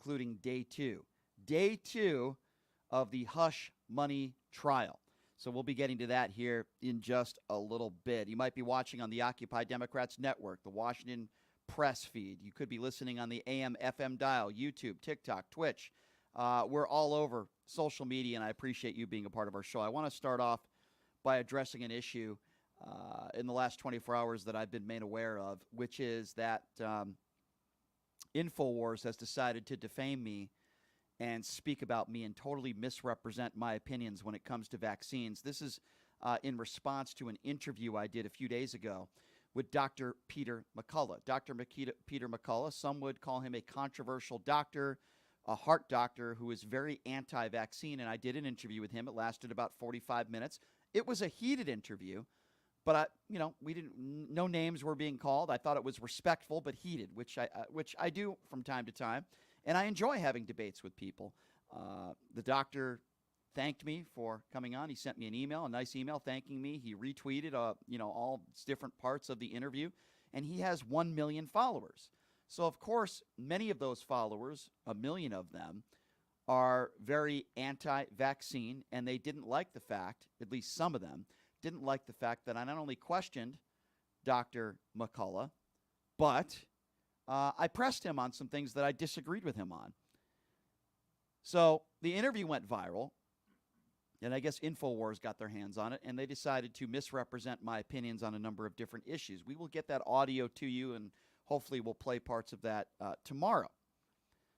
including day two. Day two of the hush money trial. So we'll be getting to that here in just a little bit. You might be watching on the Occupy Democrats Network, the Washington Press feed. You could be listening on the AM FM dial, YouTube, TikTok, Twitch. We're all over social media, and I appreciate you being a part of our show. I want to start off by addressing an issue in the last 24 hours that I've been made aware of, which is that InfoWars has decided to defame me and speak about me and totally misrepresent my opinions when it comes to vaccines. This is in response to an interview I did a few days ago with Dr. Peter McCullough. Dr. Peter McCullough, some would call him a controversial doctor, a heart doctor who is very anti-vaccine, and I did an interview with him. It lasted about 45 minutes. It was a heated interview, but we didn't. No names were being called. I thought it was respectful but heated, which I do from time to time, and I enjoy having debates with people. The doctor thanked me for coming on. He sent me an email, a nice email thanking me. He retweeted, all different parts of the interview, and he has 1 million followers. So, of course, many of those followers, 1 million of them, are very anti-vaccine, and they didn't like the fact, at least some of them, didn't like the fact that I not only questioned Dr. McCullough, but I pressed him on some things that I disagreed with him on. So the interview went viral, and I guess InfoWars got their hands on it, and they decided to misrepresent my opinions on a number of different issues. We will get that audio to you, and hopefully we'll play parts of that tomorrow.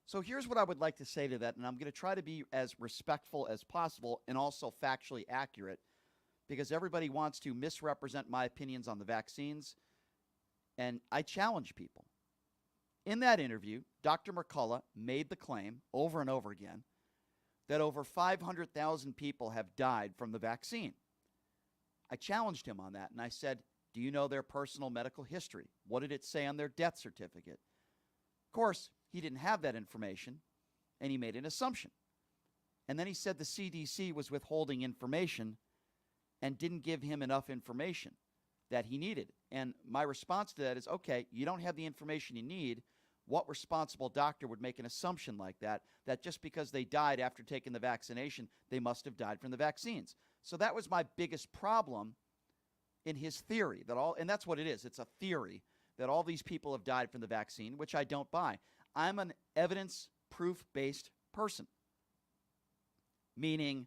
So here's what I would like to say to that, and I'm going to try to be as respectful as possible and also factually accurate, because everybody wants to misrepresent my opinions on the vaccines, and I challenge people. In that interview, Dr. McCullough made the claim over and over again that over 500,000 people have died from the vaccine. I challenged him on that, and I said, do you know their personal medical history? What did it say on their death certificate? Of course, he didn't have that information, and he made an assumption. And then he said the CDC was withholding information and didn't give him enough information that he needed. And my response to that is, okay, you don't have the information you need. What responsible doctor would make an assumption like that just because they died after taking the vaccination, they must have died from the vaccines? So that was my biggest problem in his theory, and that's what it is. It's a theory that all these people have died from the vaccine, which I don't buy. I'm an evidence proof-based person, meaning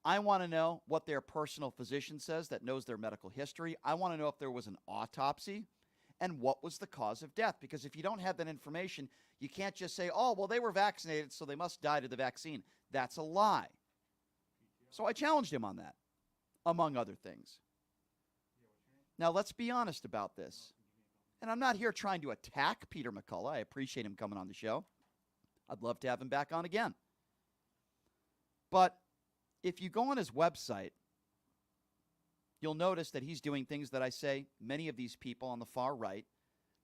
I want to know what their personal physician says that knows their medical history. I want to know if there was an autopsy and what was the cause of death. Because if you don't have that information, you can't just say, oh, well, they were vaccinated, so they must die to the vaccine. That's a lie. So I challenged him on that, among other things. Now, let's be honest about this. And I'm not here trying to attack Peter McCullough. I appreciate him coming on the show. I'd love to have him back on again. But if you go on his website, you'll notice that he's doing things that I say many of these people on the far right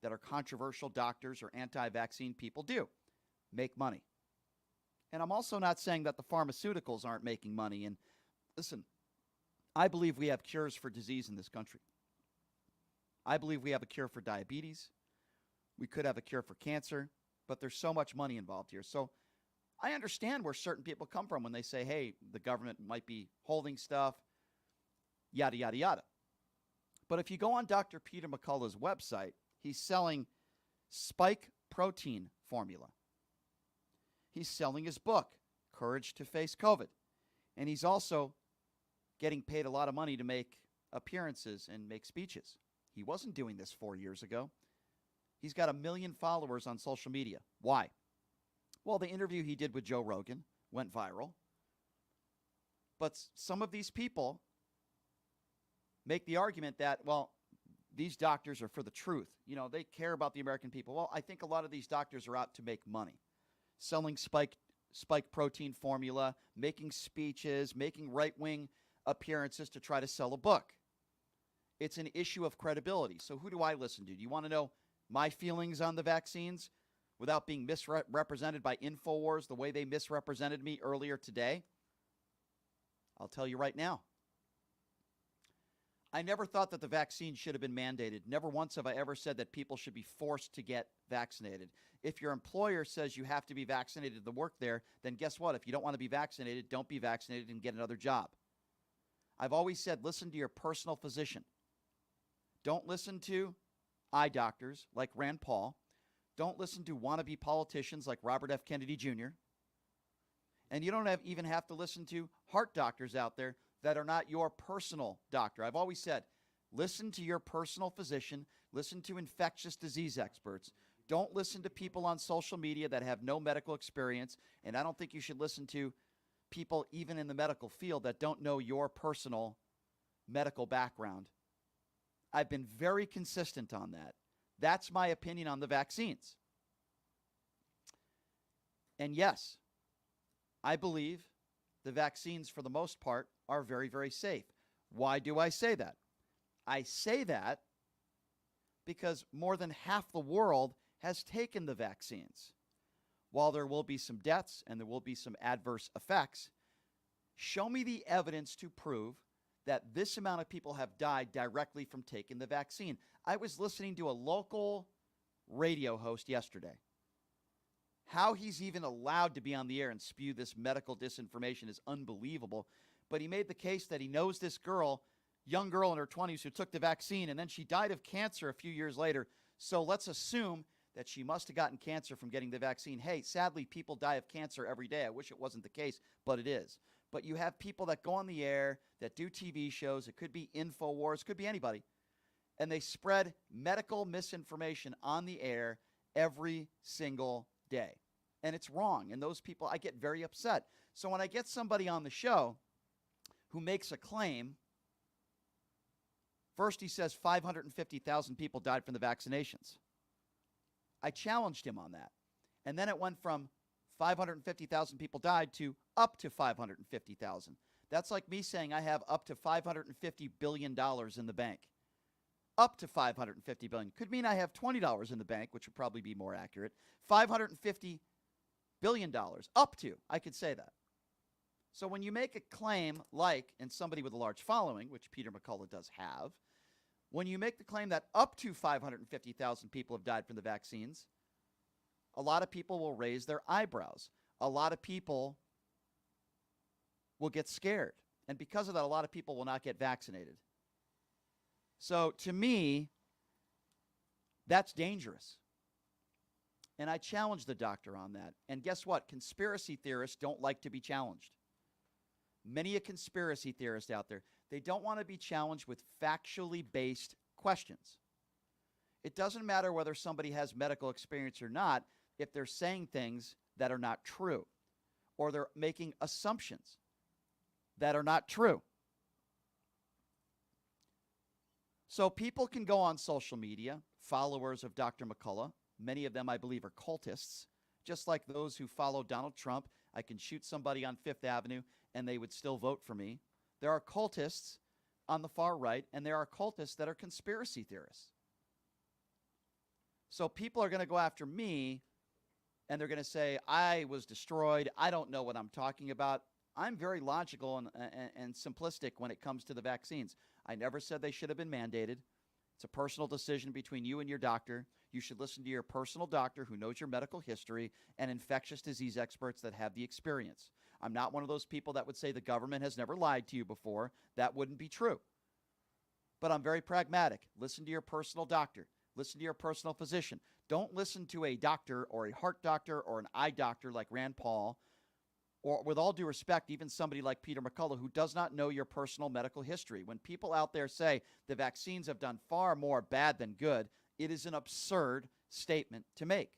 that are controversial doctors or anti-vaccine people do: make money. And I'm also not saying that the pharmaceuticals aren't making money. And listen, I believe we have cures for disease in this country. I believe we have a cure for diabetes. We could have a cure for cancer, but there's so much money involved here. So I understand where certain people come from when they say, hey, the government might be holding stuff, yada, yada, yada. But if you go on Dr. Peter McCullough's website, he's selling spike protein formula. He's selling his book, Courage to Face COVID. And he's also getting paid a lot of money to make appearances and make speeches. He wasn't doing this 4 years ago. He's got 1 million followers on social media. Why? Well, the interview he did with Joe Rogan went viral. But some of these people make the argument that, well, these doctors are for the truth. You know, they care about the American people. Well, I think a lot of these doctors are out to make money, selling spike protein formula, making speeches, making right-wing appearances to try to sell a book. It's an issue of credibility. So who do I listen to? Do you want to know my feelings on the vaccines without being misrepresented by InfoWars the way they misrepresented me earlier today? I'll tell you right now. I never thought that the vaccine should have been mandated. Never once have I ever said that people should be forced to get vaccinated. If your employer says you have to be vaccinated to work there, then guess what? If you don't want to be vaccinated, don't be vaccinated and get another job. I've always said listen to your personal physician. Don't listen to eye doctors like Rand Paul. Don't listen to wannabe politicians like Robert F. Kennedy Jr. And you don't even have to listen to heart doctors out there that are not your personal doctor. I've always said, listen to your personal physician, listen to infectious disease experts. Don't listen to people on social media that have no medical experience, and I don't think you should listen to people even in the medical field that don't know your personal medical background. I've been very consistent on that. That's my opinion on the vaccines. And yes, I believe the vaccines, for the most part, are very, very safe. Why do I say that? I say that because more than half the world has taken the vaccines. While there will be some deaths and there will be some adverse effects, show me the evidence to prove that this amount of people have died directly from taking the vaccine. I was listening to a local radio host yesterday. How he's even allowed to be on the air and spew this medical disinformation is unbelievable. But he made the case that he knows this girl, young girl in her 20s who took the vaccine, and then she died of cancer a few years later. So let's assume that she must have gotten cancer from getting the vaccine. Hey, sadly, people die of cancer every day. I wish it wasn't the case, but it is. But you have people that go on the air, that do TV shows. It could be InfoWars, it could be anybody. And they spread medical misinformation on the air every single day. And it's wrong. And those people, I get very upset. So when I get somebody on the show who makes a claim, first he says 550,000 people died from the vaccinations. I challenged him on that. And then it went from 550,000 people died to up to 550,000. That's like me saying I have up to $550 billion in the bank. Up to $550 billion. Could mean I have $20 in the bank, which would probably be more accurate. $550 billion. Up to. I could say that. So when you make a claim like, and somebody with a large following, which Peter McCullough does have, when you make the claim that up to 550,000 people have died from the vaccines, a lot of people will raise their eyebrows. A lot of people will get scared. And because of that, a lot of people will not get vaccinated. So to me, that's dangerous. And I challenged the doctor on that. And guess what? Conspiracy theorists don't like to be challenged. Many a conspiracy theorist out there, they don't want to be challenged with factually based questions. It doesn't matter whether somebody has medical experience or not if they're saying things that are not true or they're making assumptions that are not true. So people can go on social media, followers of Dr. McCullough. Many of them, I believe, are cultists, just like those who follow Donald Trump. I can shoot somebody on Fifth Avenue and they would still vote for me. There are cultists on the far right, and there are cultists that are conspiracy theorists. So people are going to go after me, and they're going to say, I was destroyed. I don't know what I'm talking about. I'm very logical and simplistic when it comes to the vaccines. I never said they should have been mandated. It's a personal decision between you and your doctor. You should listen to your personal doctor who knows your medical history and infectious disease experts that have the experience. I'm not one of those people that would say the government has never lied to you before. That wouldn't be true. But I'm very pragmatic. Listen to your personal doctor. Listen to your personal physician. Don't listen to a doctor or a heart doctor or an eye doctor like Rand Paul, or with all due respect, even somebody like Peter McCullough who does not know your personal medical history. When people out there say the vaccines have done far more bad than good, it is an absurd statement to make.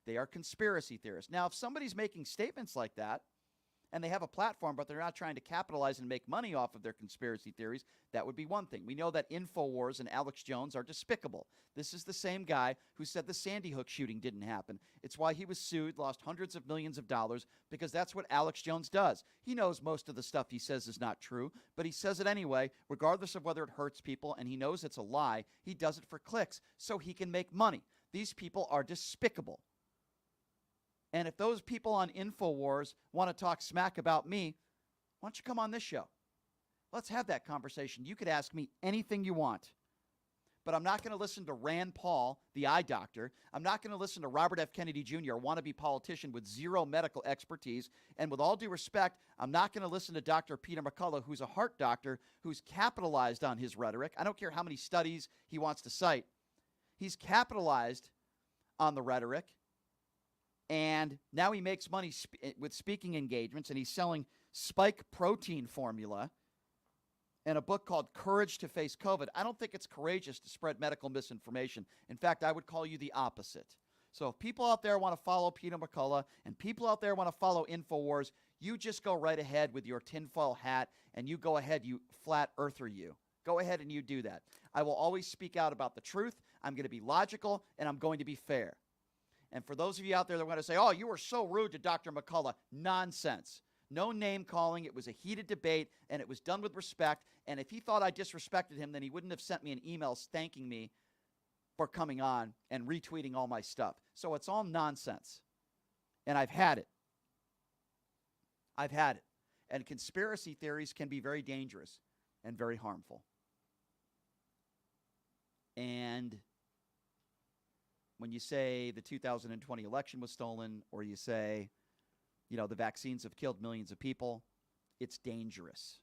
They are conspiracy theorists. Now, if somebody's making statements like that, and they have a platform, but they're not trying to capitalize and make money off of their conspiracy theories, that would be one thing. We know that InfoWars and Alex Jones are despicable. This is the same guy who said the Sandy Hook shooting didn't happen. It's why he was sued, lost hundreds of millions of dollars, because that's what Alex Jones does. He knows most of the stuff he says is not true, but he says it anyway, regardless of whether it hurts people, and he knows it's a lie. He does it for clicks so he can make money. These people are despicable. And if those people on InfoWars want to talk smack about me, why don't you come on this show? Let's have that conversation. You could ask me anything you want. But I'm not going to listen to Rand Paul, the eye doctor. I'm not going to listen to Robert F. Kennedy Jr., a wannabe politician with zero medical expertise. And with all due respect, I'm not going to listen to Dr. Peter McCullough, who's a heart doctor, who's capitalized on his rhetoric. I don't care how many studies he wants to cite. He's capitalized on the rhetoric. And now he makes money with speaking engagements, and he's selling spike protein formula and a book called Courage to Face COVID. I don't think it's courageous to spread medical misinformation. In fact, I would call you the opposite. So if people out there want to follow Peter McCullough and people out there want to follow InfoWars, you just go right ahead with your tinfoil hat and you go ahead, you flat earther you. Go ahead and you do that. I will always speak out about the truth. I'm going to be logical and I'm going to be fair. And for those of you out there that want to say, oh, you were so rude to Dr. McCullough, nonsense. No name calling. It was a heated debate, and it was done with respect. And if he thought I disrespected him, then he wouldn't have sent me an email thanking me for coming on and retweeting all my stuff. So it's all nonsense. And I've had it. I've had it. And conspiracy theories can be very dangerous and very harmful. And when you say the 2020 election was stolen, or you say, you know, the vaccines have killed millions of people, it's dangerous.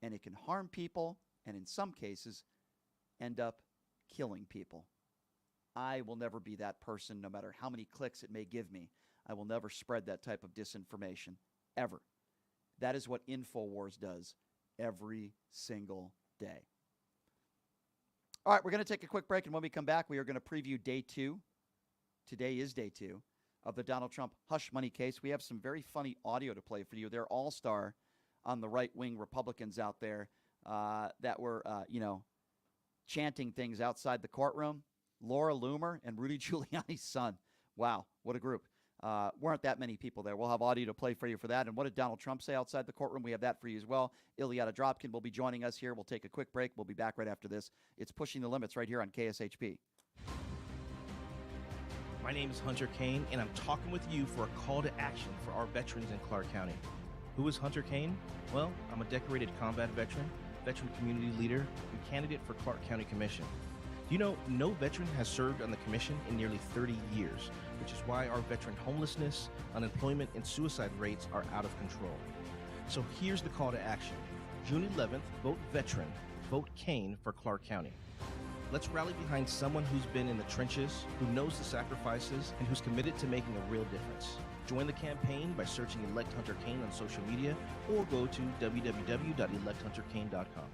And it can harm people, and in some cases, end up killing people. I will never be that person, no matter how many clicks it may give me. I will never spread that type of disinformation, ever. That is what InfoWars does every single day. All right, we're going to take a quick break, and when we come back, we are going to preview day 2. Today is day 2 of the Donald Trump hush money case. We have some very funny audio to play for you. They're all-star on the right-wing Republicans out there that were, chanting things outside the courtroom. Laura Loomer and Rudy Giuliani's son. Wow, what a group. Weren't that many people there. We'll have audio to play for you for that. And what did Donald Trump say outside the courtroom? We have that for you as well. Ilyana Dropkin will be joining us here. We'll take a quick break. We'll be back right after this. It's Pushing the Limits right here on KSHP. My name is Hunter Kane, and I'm talking with you for a call to action for our veterans in Clark County. Who is Hunter Kane? Well, I'm a decorated combat veteran, veteran community leader, and candidate for Clark County Commission. Do you know no veteran has served on the commission in nearly 30 years, which is why our veteran homelessness, unemployment, and suicide rates are out of control. So here's the call to action. June 11th, vote veteran, vote Kane for Clark County. Let's rally behind someone who's been in the trenches, who knows the sacrifices, and who's committed to making a real difference. Join the campaign by searching Elect Hunter Kane on social media or go to www.electhunterkane.com.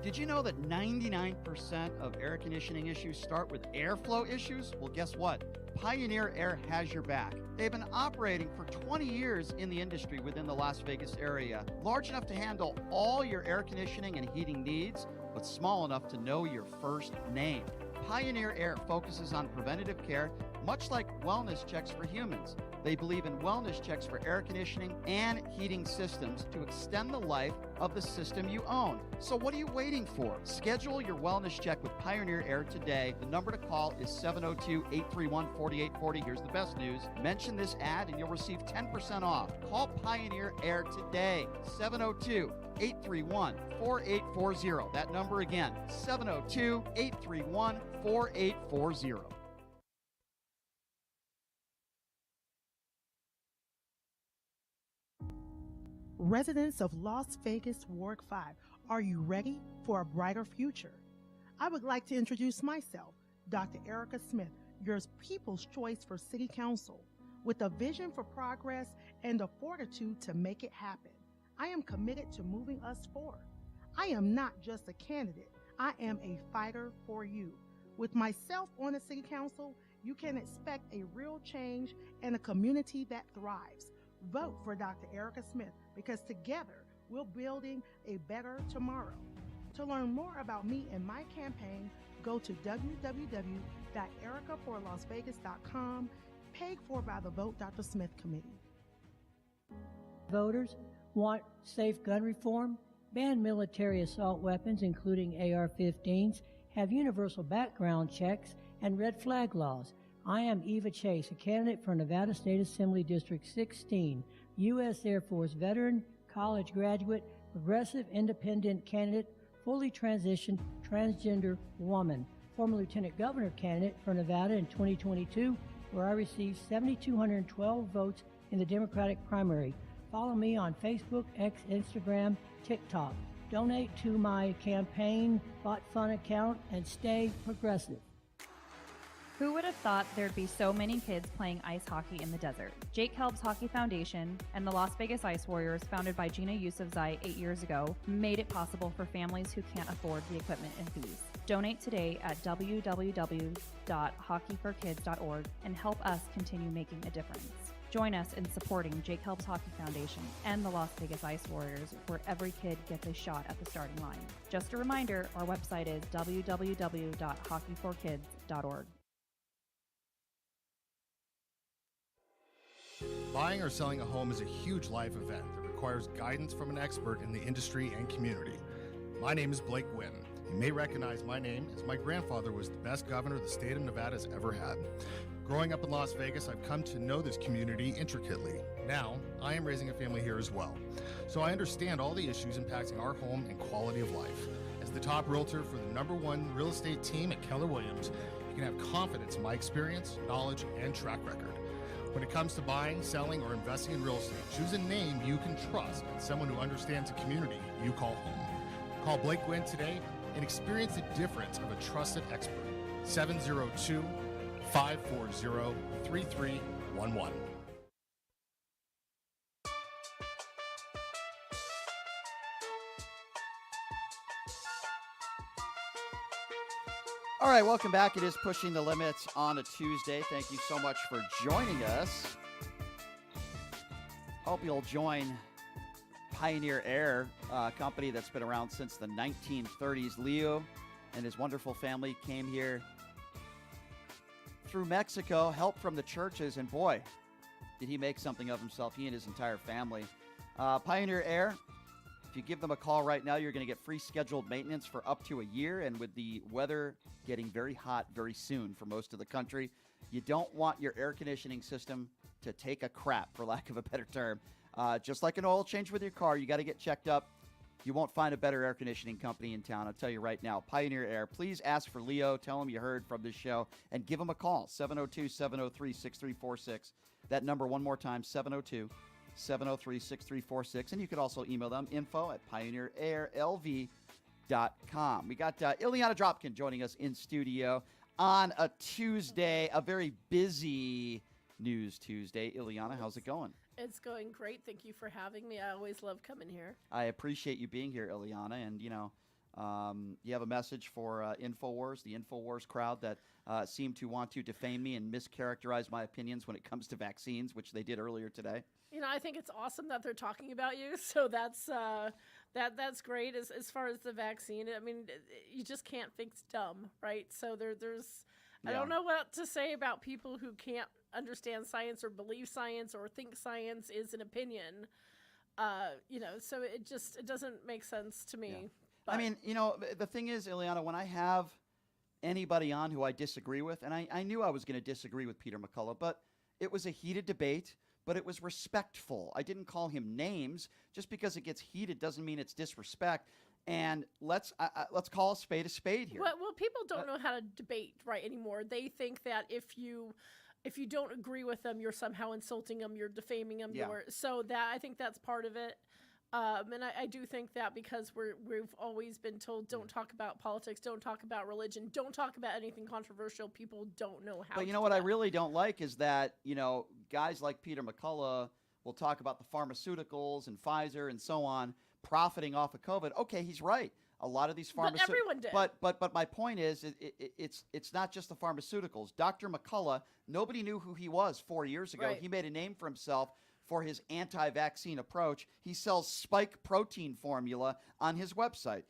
Did you know that 99% of air conditioning issues start with airflow issues? Well, guess what? Pioneer Air has your back. They've been operating for 20 years in the industry within the Las Vegas area, large enough to handle all your air conditioning and heating needs, but small enough to know your first name. Pioneer Air focuses on preventative care, much like wellness checks for humans. They believe in wellness checks for air conditioning and heating systems to extend the life of the system you own. So what are you waiting for? Schedule your wellness check with Pioneer Air today. The number to call is 702-831-4840. Here's the best news. Mention this ad and you'll receive 10% off. Call Pioneer Air today. 702-831-4840. That number again, 702-831-4840. Residents of Las Vegas Ward 5, are you ready for a brighter future? I would like to introduce myself, Dr. Erica Smith, your People's Choice for City Council. With a vision for progress and the fortitude to make it happen, I am committed to moving us forward. I am not just a candidate, I am a fighter for you. With myself on the City Council, you can expect a real change and a community that thrives. Vote for Dr. Erica Smith because together we're building a better tomorrow. To learn more about me and my campaign, go to www.ericaforlasvegas.com, paid for by the Vote Dr. Smith Committee. Voters want safe gun reform, ban military assault weapons, including AR-15s, have universal background checks, and red flag laws. I am Eva Chase, a candidate for Nevada State Assembly District 16. U.S. Air Force veteran, college graduate, progressive independent candidate, fully transitioned transgender woman, former lieutenant governor candidate for Nevada in 2022, where I received 7,212 votes in the Democratic primary. Follow me on Facebook, X, Instagram, TikTok. Donate to my campaign bot fun account and stay progressive. Who would have thought there'd be so many kids playing ice hockey in the desert? Jake Helb's Hockey Foundation and the Las Vegas Ice Warriors, founded by Gina Yusufzai 8 years ago, made it possible for families who can't afford the equipment and fees. Donate today at www.hockeyforkids.org and help us continue making a difference. Join us in supporting Jake Helb's Hockey Foundation and the Las Vegas Ice Warriors, where every kid gets a shot at the starting line. Just a reminder, our website is www.hockeyforkids.org. Buying or selling a home is a huge life event that requires guidance from an expert in the industry and community. My name is Blake Wynn. You may recognize my name as my grandfather was the best governor the state of Nevada has ever had. Growing up in Las Vegas, I've come to know this community intricately. Now, I am raising a family here as well. So I understand all the issues impacting our home and quality of life. As the top realtor for the #1 real estate team at Keller Williams, you can have confidence in my experience, knowledge, and track record. When it comes to buying, selling, or investing in real estate, choose a name you can trust and someone who understands the community you call home. Call Blake Wynn today and experience the difference of a trusted expert. 702-540-3311. All right, welcome back. It is Pushing the Limits on a Tuesday. Thank you so much for joining us. Hope you'll join Pioneer Air, a company that's been around since the 1930s. Leo and his wonderful family came here through Mexico, help from the churches, and boy, did he make something of himself, he and his entire family. Pioneer Air, if you give them a call right now, you're going to get free scheduled maintenance for up to a year. And with the weather getting very hot very soon for most of the country, you don't want your air conditioning system to take a crap, for lack of a better term. Just like an oil change with your car, you got to get checked up. You won't find a better air conditioning company in town. I'll tell you right now, Pioneer Air. Please ask for Leo. Tell him you heard from this show and give him a call, 702-703-6346. That number one more time, 702-703-6346. And you could also email them, info@pioneerairlv.com. We got Ileana Dropkin joining us in studio on a Tuesday, a very busy News Tuesday. Ileana, how's it going? It's going great. Thank you for having me. I always love coming here. I appreciate you being here, Ileana. And, you know, you have a message for InfoWars, the InfoWars crowd that seem to want to defame me and mischaracterize my opinions when it comes to vaccines, which they did earlier today. You know, I think it's awesome that they're talking about you. So that's great. As far as the vaccine, I mean, you just can't fix dumb, right? So there's I don't know what to say about people who can't understand science or believe science or think science is an opinion. You know, so it doesn't make sense to me. Yeah. But I mean, you know, the thing is, Ileana, when I have anybody on who I disagree with, and I knew I was going to disagree with Peter McCullough, but it was a heated debate, but it was respectful. I didn't call him names. Just because it gets heated doesn't mean it's disrespect. And let's call a spade here. Well, people don't know how to debate right anymore. They think that if you don't agree with them, you're somehow insulting them, you're defaming them. Yeah. So that I think that's part of it. And I do think that because we've always been told don't talk about politics, don't talk about religion, don't talk about anything controversial, people don't know how. But you know what I really don't like is that, you know, guys like Peter McCullough will talk about the pharmaceuticals and Pfizer and so on profiting off of COVID. Okay, he's right. A lot of these pharmaceuticals. But everyone did. But my point is, it's not just the pharmaceuticals. Dr. McCullough, nobody knew who he was 4 years ago. Right. He made a name for himself for his anti-vaccine approach. He sells spike protein formula on his website.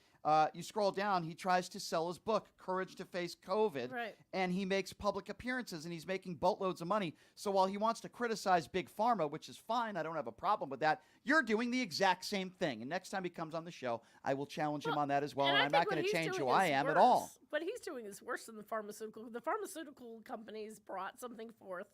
You scroll down, he tries to sell his book, Courage to Face COVID, Right. and he makes public appearances, and he's making boatloads of money. So while he wants to criticize Big Pharma, which is fine, I don't have a problem with that, you're doing the exact same thing. And next time he comes on the show, I will challenge him on that as well, and I I'm think not what going to he's change doing who I is am at worse. all. What he's doing is worse than the pharmaceutical. The pharmaceutical companies brought something forth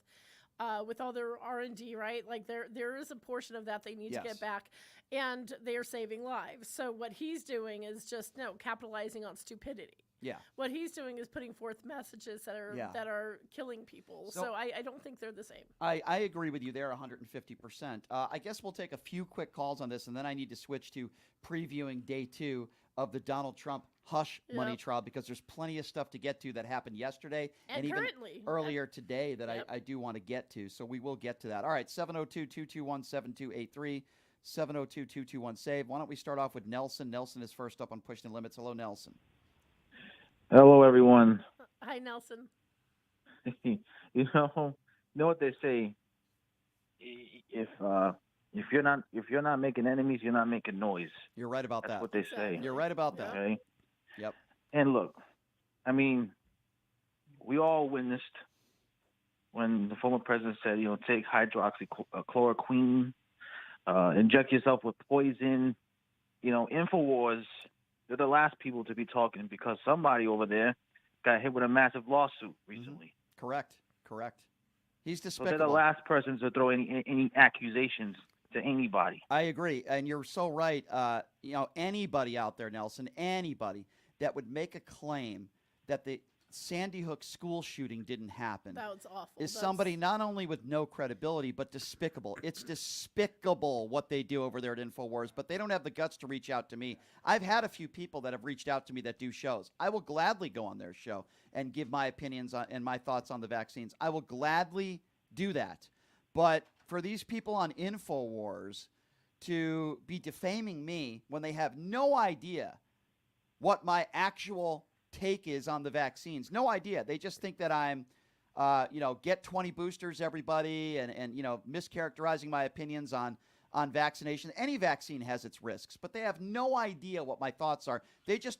with all their R&D, right? Like there is a portion of that they need to Yes. get back, and they are saving lives. So what he's doing is just capitalizing on stupidity. Yeah. What he's doing is putting forth messages that are killing people. So- So I don't think they're the same. I agree with you there 150%. I guess we'll take a few quick calls on this, and then I need to switch to previewing day 2 of the Donald Trump hush money Yep. trial, because there's plenty of stuff to get to that happened yesterday And even currently. earlier today that Yep. I do want to get to. So we will get to that. All right, 702-221-7283, 702-221-SAVE. Why don't we start off with Nelson? Nelson is first up on Pushing the Limits. Hello, Nelson. Hello, everyone. Hi, Nelson. You know what they say. If you're not making enemies, you're not making noise. You're right about That's that. what they say. You're right about that. Okay. Yep. And look, I mean, we all witnessed when the former president said, take hydroxychloroquine, inject yourself with poison. InfoWars, they're the last people to be talking because somebody over there got hit with a massive lawsuit recently. Correct. He's So despicable. they're the last persons to throw any accusations to anybody. I agree, and you're so right. Anybody out there, Nelson, anybody that would make a claim that the Sandy Hook school shooting didn't happen That was awful. is somebody not only with no credibility but despicable. It's despicable what they do over there at InfoWars, but they don't have the guts to reach out to me. I've had a few people that have reached out to me that do shows. I will gladly go on their show and give my opinions on, and my thoughts on the vaccines. I will gladly do that. But for these people on InfoWars to be defaming me when they have no idea what my actual take is on the vaccines, no idea. They just think that I'm, get 20 boosters, everybody, and mischaracterizing my opinions on vaccination. Any vaccine has its risks, but they have no idea what my thoughts are.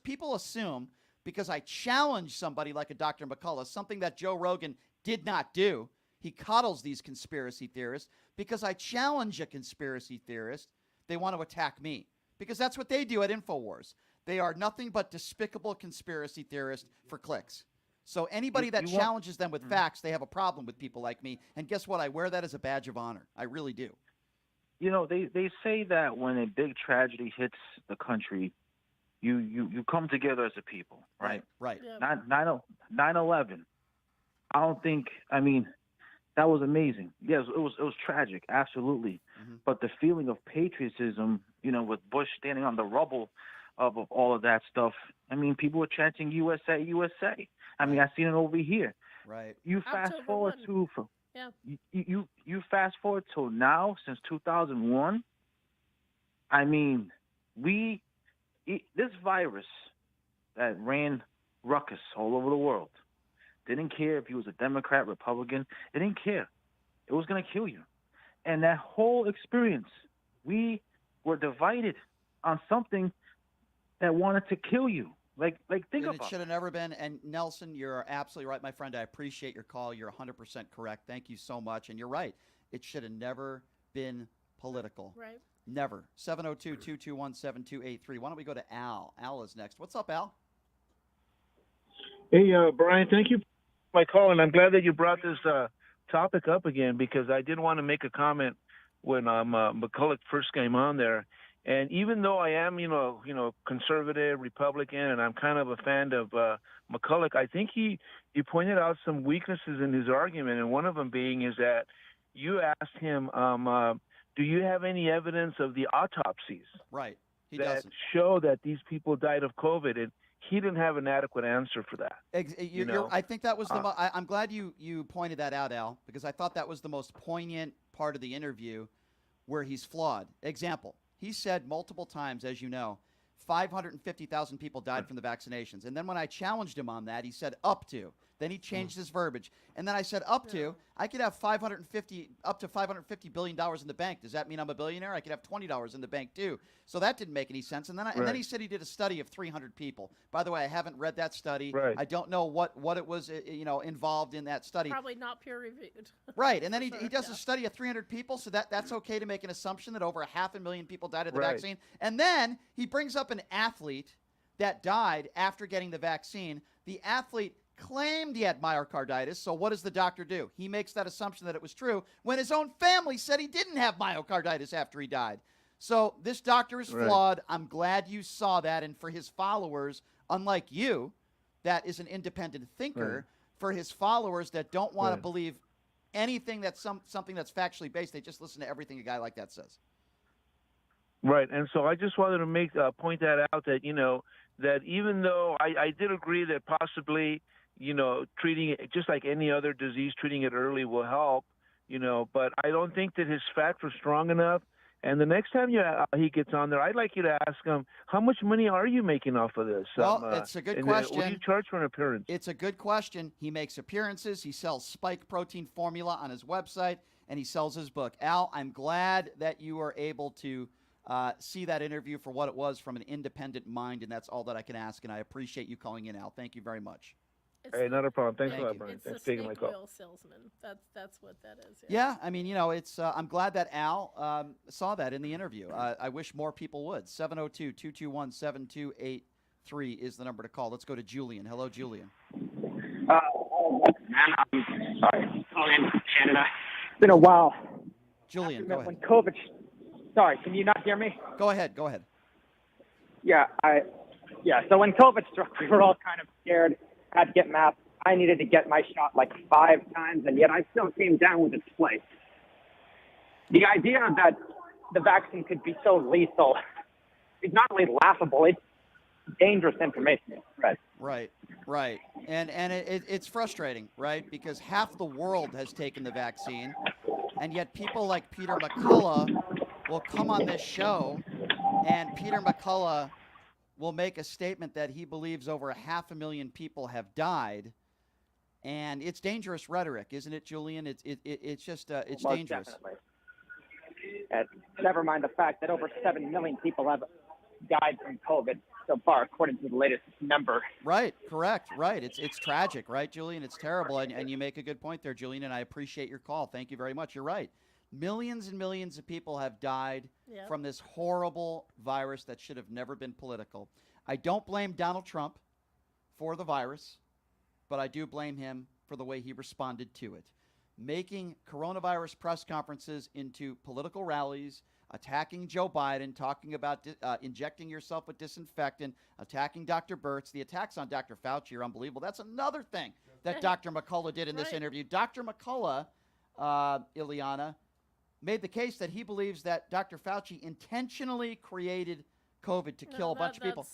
People assume because I challenge somebody like a Dr. McCullough, something that Joe Rogan did not do. He coddles these conspiracy theorists. Because I challenge a conspiracy theorist, they want to attack me. Because that's what they do at InfoWars. They are nothing but despicable conspiracy theorists for clicks. So anybody that challenges them with facts, they have a problem with people like me. And guess what? I wear that as a badge of honor. I really do. They say that when a big tragedy hits the country, you come together as a people, right? Right. Yeah. 9/11. I don't think. I mean, that was amazing. Yes, it was tragic, absolutely. Mm-hmm. But the feeling of patriotism, with Bush standing on the rubble of all of that stuff. I mean, people were chanting USA, USA. I mean, I've seen it over here. Right. You fast October forward 1. to Yeah. you fast forward to now, since 2001. I mean, this virus that ran ruckus all over the world didn't care if you was a Democrat, Republican. It didn't care. It was going to kill you. And that whole experience, we were divided on something that wanted to kill you. Like think And it about should have never been. And Nelson, you're absolutely right, my friend. I appreciate your call. You're 100% correct. Thank you so much. And you're right. It should have never been political. Right. Never. 702-221-7283. Why don't we go to Al? Al is next. What's up, Al? Hey, Brian, thank you for my call, and I'm glad that you brought this topic up again, because I did want to make a comment when McCullough first came on there. And even though I am, conservative, Republican, and I'm kind of a fan of McCullough, I think he pointed out some weaknesses in his argument, and one of them being is that you asked him, do you have any evidence of the autopsies Right. He that doesn't. show that these people died of COVID? And he didn't have an adequate answer for that. I think that was I'm glad you pointed that out, Al, because I thought that was the most poignant part of the interview where he's flawed. Example, he said multiple times, as you know, 550,000 people died from the vaccinations. And then when I challenged him on that, he said up to. Then he changed his verbiage. And then I said up to. I could have up to $550 billion in the bank. Does that mean I'm a billionaire? I could have $20 in the bank too. So that didn't make any sense. And then he said he did a study of 300 people. By the way, I haven't read that study. Right. I don't know what it was involved in that study. Probably not peer reviewed. Right. And then he does a study of 300 people, so that's okay to make an assumption that over 500,000 people died of the vaccine. And then he brings up an athlete that died after getting the vaccine. The athlete claimed he had myocarditis. So what does the doctor do? He makes that assumption that it was true when his own family said he didn't have myocarditis after he died. So this doctor is flawed. I'm glad you saw that. And for his followers, unlike you, that is an independent thinker, for his followers that don't want to believe anything that's something that's factually based, they just listen to everything a guy like that says. Right, and so I just wanted to point that out, that that even though I did agree that possibly treating it just like any other disease, treating it early will help, but I don't think that his facts were strong enough. And the next time he gets on there, I'd like you to ask him, how much money are you making off of this? Well, it's a good question. What do you charge for an appearance? It's a good question. He makes appearances. He sells spike protein formula on his website, and he sells his book. Al, I'm glad that you were able to see that interview for what it was from an independent mind, and that's all that I can ask, and I appreciate you calling in, Al. Thank you very much. Hey, not a problem. Thanks Thank a lot, you. Brian. It's Thanks the for taking my snake call. oil salesman. That's what that is. Yeah, I mean, it's. I'm glad that Al saw that in the interview. I wish more people would. 702-221-7283 is the number to call. Let's go to Julian. Hello, Julian. Man, I'm sorry. Calling in Canada. It's been a while. Julian, go When ahead. COVID. Sorry, can you not hear me? Go ahead. Yeah, So when COVID struck, we were all kind of scared. Had to get masks. I needed to get my shot like 5 times, and yet I still came down with its place. The idea that the vaccine could be so lethal is not only laughable, it's dangerous information to spread. Right. And it's frustrating, right? Because half the world has taken the vaccine, and yet people like Peter McCullough will come on this show, and Peter McCullough will make a statement that he believes over 500,000 people have died, and it's dangerous rhetoric, isn't it, Julian? It's just it's Most dangerous. Definitely. And never mind the fact that over 7 million people have died from COVID so far, according to the latest number. Right, correct, right. It's tragic, right, Julian? It's terrible, and you make a good point there, Julian, and I appreciate your call. Thank you very much. You're right. Millions and millions of people have died from this horrible virus that should have never been political. I don't blame Donald Trump for the virus, but I do blame him for the way he responded to it. Making coronavirus press conferences into political rallies, attacking Joe Biden, talking about injecting yourself with disinfectant, attacking Dr. Birx. The attacks on Dr. Fauci are unbelievable. That's another thing that Dr. McCullough did in this interview. Dr. McCullough, Ileana, made the case that he believes that Dr. Fauci intentionally created COVID to kill a bunch of people.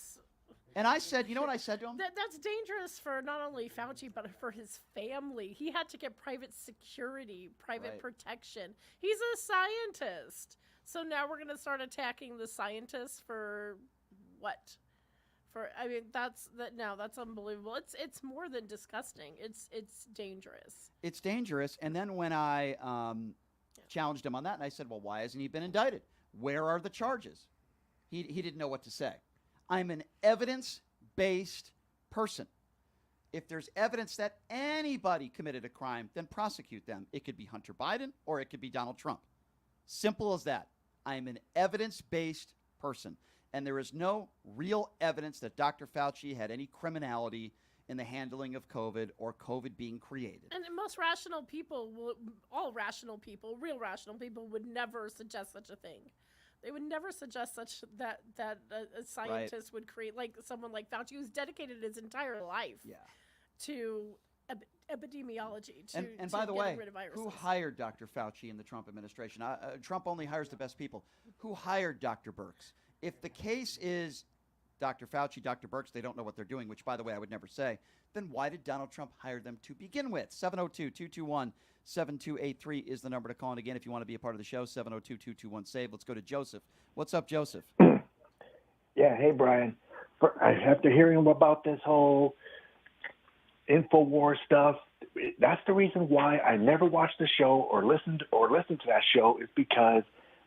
And I said, you know what I said to him? That's dangerous for not only Fauci, but for his family. He had to get private security, private protection. He's a scientist. So now we're going to start attacking the scientists for what? That's unbelievable. It's more than disgusting. It's dangerous. It's dangerous. And then when I challenged him on that, and I said, well, why hasn't he been indicted? Where are the charges? He didn't know what to say. I'm an evidence-based person. If there's evidence that anybody committed a crime, then prosecute them. It could be Hunter Biden or it could be Donald Trump. Simple as that. I'm an evidence-based person. And there is no real evidence that Dr. Fauci had any criminality in the handling of COVID or COVID being created. And most rational people, real rational people would never suggest such a thing. They would never suggest that a scientist would create, like someone like Fauci, who's dedicated his entire life to epidemiology, and by the way, rid of viruses. Who hired Dr. Fauci in the Trump administration? Trump only hires the best people. Who hired Dr. Birx? If the case is Dr. Fauci, Dr. Birx, they don't know what they're doing, which, by the way, I would never say, then why did Donald Trump hire them to begin with? 702-221-7283 is the number to call. And again, if you want to be a part of the show, 702-221-SAVE. Let's go to Joseph. What's up, Joseph? Yeah, hey, Brian. After hearing about this whole InfoWars stuff, that's the reason why I never watched the show or listened to that show, is because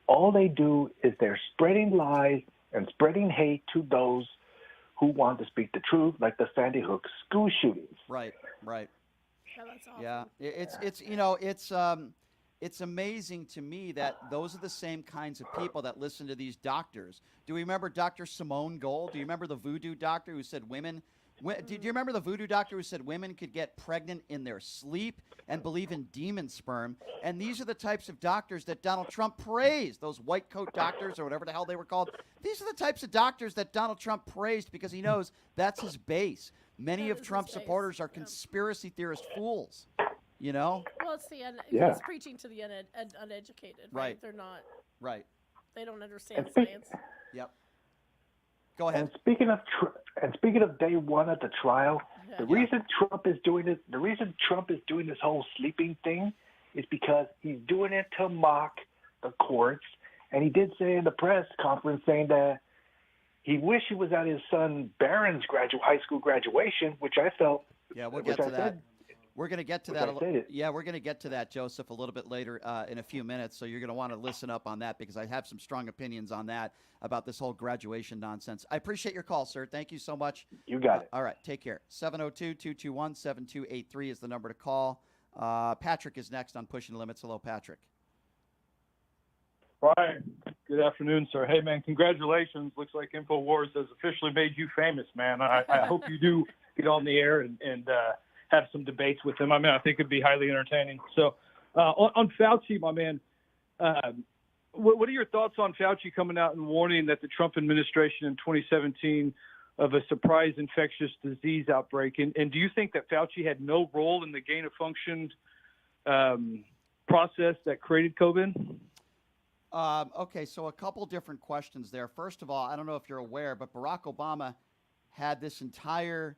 all they do is they're spreading lies and spreading hate to those who want to speak the truth, like the Sandy Hook school shootings. Right. Yeah, that's awesome. Yeah, it's amazing to me that those are the same kinds of people that listen to these doctors. Do we remember Dr. Simone Gold? Do you remember the voodoo doctor who said women Do you remember the voodoo doctor who said women could get pregnant in their sleep and believe in demon sperm? And these are the types of doctors that Donald Trump praised, those white coat doctors or whatever the hell they were called. These are the types of doctors that Donald Trump praised because he knows that's his base. Many of Trump's supporters are conspiracy theorist fools, you know? Well, it's he's preaching to the uneducated, right? They're not. Right. They don't understand science. Yep. Go ahead. And speaking of day one of the trial, the reason Trump is doing this whole sleeping thing is because he's doing it to mock the courts. And he did say in the press conference saying that he wished he was at his son Barron's high school graduation, which I felt. Yeah, we'll get to that. We're going to get to that. We're going to get to that, Joseph, a little bit later in a few minutes. So you're going to want to listen up on that because I have some strong opinions on that about this whole graduation nonsense. I appreciate your call, sir. Thank you so much. You got it. All right. Take care. 702-221-7283 is the number to call. Patrick is next on Pushing the Limits. Hello, Patrick. Brian, good afternoon, sir. Hey, man, congratulations. Looks like InfoWars has officially made you famous, man. I hope you do get on the air and have some debates with him. I mean, I think it'd be highly entertaining. So on Fauci, my man, what are your thoughts on Fauci coming out and warning that the Trump administration in 2017 of a surprise infectious disease outbreak? And do you think that Fauci had no role in the gain of function process that created COVID? Okay, so a couple different questions there. First of all, I don't know if you're aware, but Barack Obama had this entire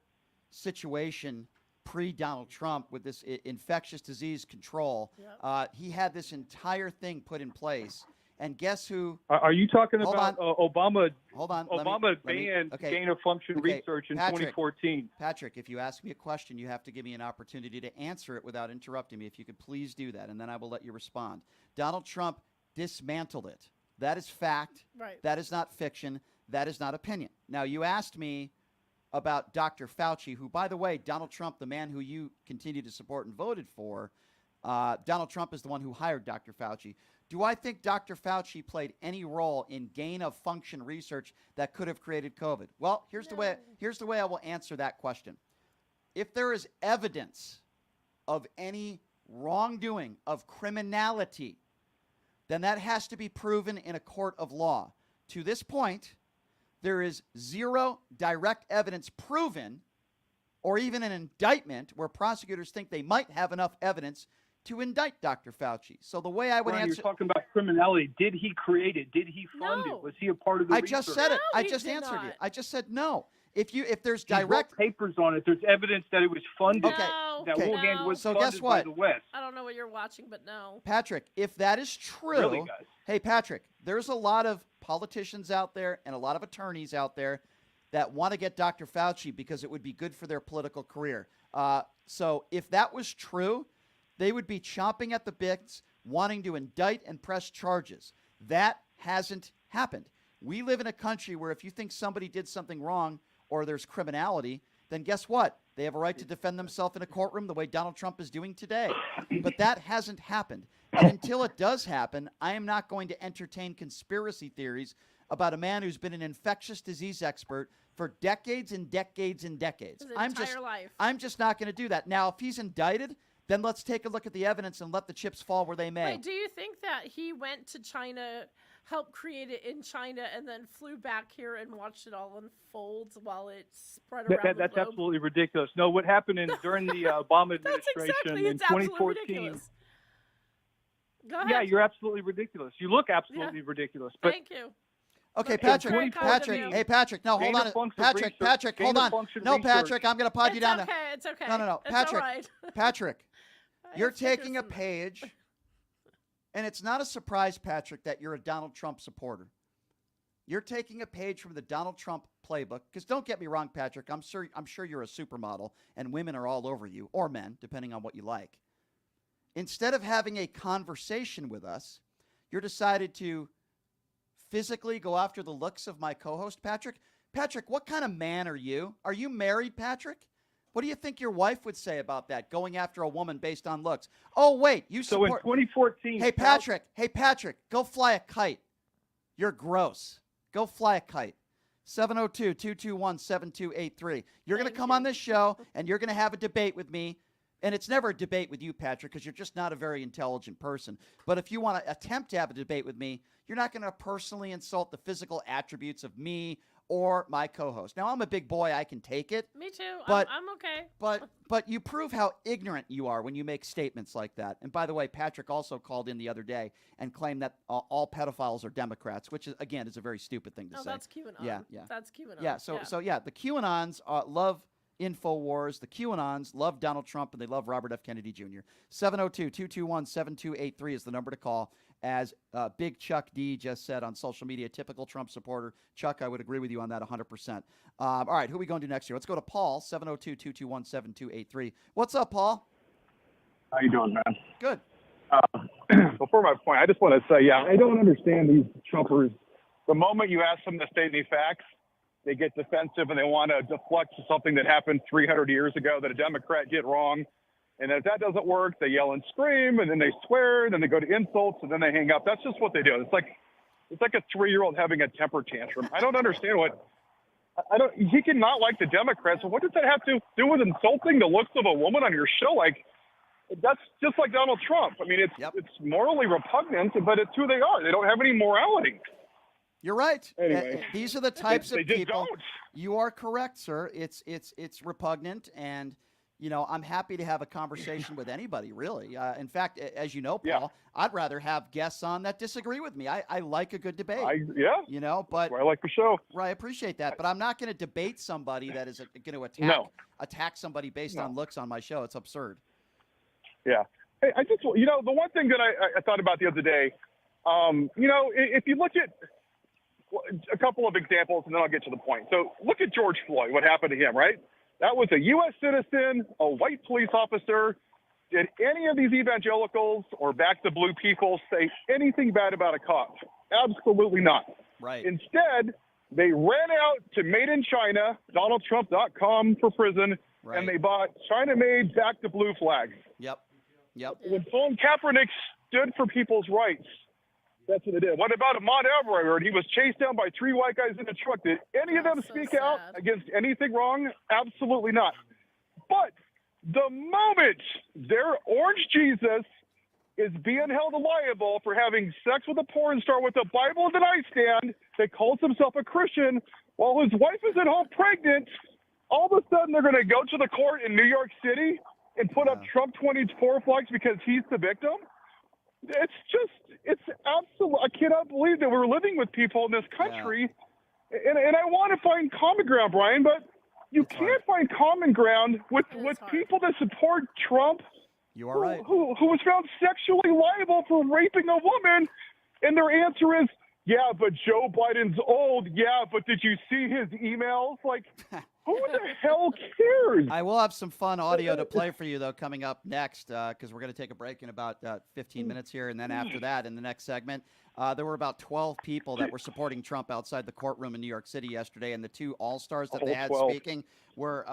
situation pre-Donald Trump with this infectious disease control. Yep. He had this entire thing put in place. And guess who? Are you talking about Obama? Hold on. Obama banned gain of function research in 2014. Patrick, if you ask me a question, you have to give me an opportunity to answer it without interrupting me. If you could please do that, and then I will let you respond. Donald Trump dismantled it. That is fact. Right. That is not fiction. That is not opinion. Now, you asked me about Dr. Fauci, who, by the way, Donald Trump, the man who you continue to support and voted for, Donald Trump is the one who hired Dr. Fauci. Do I think Dr. Fauci played any role in gain-of-function research that could have created COVID? Well, here's the way I will answer that question. If there is evidence of any wrongdoing, of criminality, then that has to be proven in a court of law. To this point, there is zero direct evidence proven or even an indictment where prosecutors think they might have enough evidence to indict Dr. Fauci. So the way I would answer... You're talking about criminality. Did he create it? Did he fund it? Was he a part of the research? I just said it. No, I just answered you. I just said no. If there's He wrote direct... papers on it. There's evidence that it was funded. Okay. That Wuhan was So funded guess what? by the West. I don't know what you're watching, but no. Patrick, if that is true... Really, guys? Hey, Patrick, there's a lot of politicians out there and a lot of attorneys out there that want to get Dr. Fauci because it would be good for their political career. So if that was true, they would be chomping at the bits, wanting to indict and press charges. That hasn't happened. We live in a country where if you think somebody did something wrong or there's criminality, then guess what? They have a right to defend themselves in a courtroom the way Donald Trump is doing today. But that hasn't happened. And until it does happen, I am not going to entertain conspiracy theories about a man who's been an infectious disease expert for decades and decades and decades. His entire life. I'm just not going to do that. Now, if he's indicted, then let's take a look at the evidence and let the chips fall where they may. Wait, do you think that he went to China, helped create it in China, and then flew back here and watched it all unfold while it spread around the That's globe? absolutely ridiculous. No, what happened during the Obama administration in 2014? Ridiculous. Go ahead. Yeah, you're absolutely ridiculous. You look absolutely ridiculous. But Thank you. Okay, But Patrick. Hey, Patrick. No, hold on. Patrick, hold on. No, Patrick, I'm going to pod you down. It's okay. No. It's Patrick, all right. Patrick, you're taking a page, and it's not a surprise, Patrick, that you're a Donald Trump supporter. You're taking a page from the Donald Trump playbook, because don't get me wrong, Patrick, I'm sure you're a supermodel, and women are all over you, or men, depending on what you like. Instead of having a conversation with us, you're decided to physically go after the looks of my co-host, Patrick. Patrick, what kind of man are you? Are you married, Patrick? What do you think your wife would say about that, going after a woman based on looks? Oh, wait, you support... So in 2014... Hey, Patrick, go fly a kite. You're gross. Go fly a kite. 702-221-7283. You're going to come on this show, and you're going to have a debate with me. And it's never a debate with you, Patrick, because you're just not a very intelligent person. But if you want to attempt to have a debate with me, you're not going to personally insult the physical attributes of me or my co-host. Now, I'm a big boy. I can take it. Me too. But, I'm okay. But you prove how ignorant you are when you make statements like that. And by the way, Patrick also called in the other day and claimed that all pedophiles are Democrats, which, again, is a very stupid thing to say. Oh, that's QAnon. Yeah. That's QAnon. Yeah, so the QAnons love InfoWars. The QAnons love Donald Trump, and they love Robert F. Kennedy Jr. 702-221-7283 is the number to call. As Big Chuck D just said on social media, typical Trump supporter. Chuck, I would agree with you on that 100%. All right, who are we going to next here? Let's go to Paul, 702-221-7283. What's up, Paul? How you doing, man? Good. Before my point, I just want to say, I don't understand these Trumpers. The moment you ask them to state any facts, they get defensive and they want to deflect to something that happened 300 years ago that a Democrat did wrong. And if that doesn't work, they yell and scream, and then they swear, and then they go to insults, and then they hang up. That's just what they do. It's like a 3-year-old having a temper tantrum. I don't understand he cannot like the Democrats. So what does that have to do with insulting the looks of a woman on your show? Like, that's just like Donald Trump. I mean, it's morally repugnant, but it's who they are. They don't have any morality. You're right. Anyway, these are the types of they just people. Don't. You are correct, sir. It's repugnant, and I'm happy to have a conversation with anybody, really. In fact, as you know, Paul, I'd rather have guests on that disagree with me. I like a good debate. But I like the show. Right, I appreciate that. But I'm not going to debate somebody that is going to attack somebody based on looks on my show. It's absurd. Yeah. Hey, I just, the one thing that I thought about the other day, if you look at a couple of examples, and then I'll get to the point. So look at George Floyd, what happened to him, right? That was a U.S. citizen, a white police officer. Did any of these evangelicals or back the blue people say anything bad about a cop? Absolutely not. Right. Instead, they ran out to Made in China, DonaldTrump.com for prison, and they bought China-made back the blue flags. Yep. When Colin Kaepernick stood for people's rights, that's what they did. What about Ahmaud Arbery? He was chased down by 3 white guys in a truck. Did any of them speak out against anything wrong? Absolutely not. But the moment their orange Jesus is being held liable for having sex with a porn star with a Bible in the nightstand that calls himself a Christian while his wife is at home pregnant, all of a sudden they're going to go to the court in New York City and put up Trump 24 flags because he's the victim? It's absolute. I cannot believe that we're living with people in this country, and I want to find common ground, Brian, but you can't find common ground with people that support Trump. You are right. Who was found sexually liable for raping a woman, and their answer is, yeah, but Joe Biden's old. Yeah, but did you see his emails? Like, who the hell cares? I will have some fun audio to play for you, though, coming up next, because we're going to take a break in about 15 minutes here. And then after that, in the next segment, there were about 12 people that were supporting Trump outside the courtroom in New York City yesterday. And the 2 all-stars that they had 12. speaking were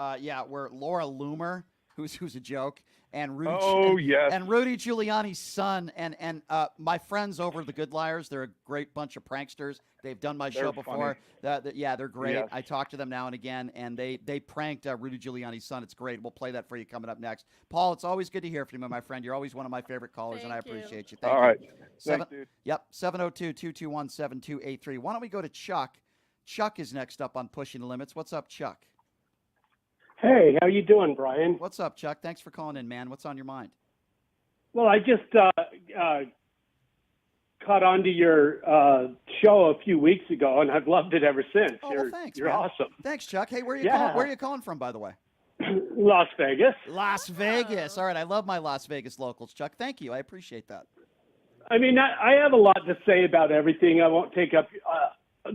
Laura Loomer, who's a joke, and Rudy and Rudy Giuliani's son, and my friends over the Good Liars. They're a great bunch of pranksters. They've done my show before. They're great. Yes. I talk to them now and again, and they pranked Rudy Giuliani's son. It's great. We'll play that for you coming up next. Paul, it's always good to hear from you, my friend. You're always one of my favorite callers, and I appreciate you. Thank you. All right. Thanks, dude. Yep, 702-221-7283. Why don't we go to Chuck? Chuck is next up on Pushing the Limits. What's up, Chuck? Hey, how you doing, Brian? What's up, Chuck? Thanks for calling in, man. What's on your mind? Well, I just caught onto your show a few weeks ago, and I've loved it ever since. Oh, thanks. You're man. awesome. Thanks, Chuck. Hey, where are you calling from, by the way? Las Vegas. Las Vegas. All right, I love my Las Vegas locals, Chuck. Thank you. I appreciate that. I mean, I have a lot to say about everything. I won't take up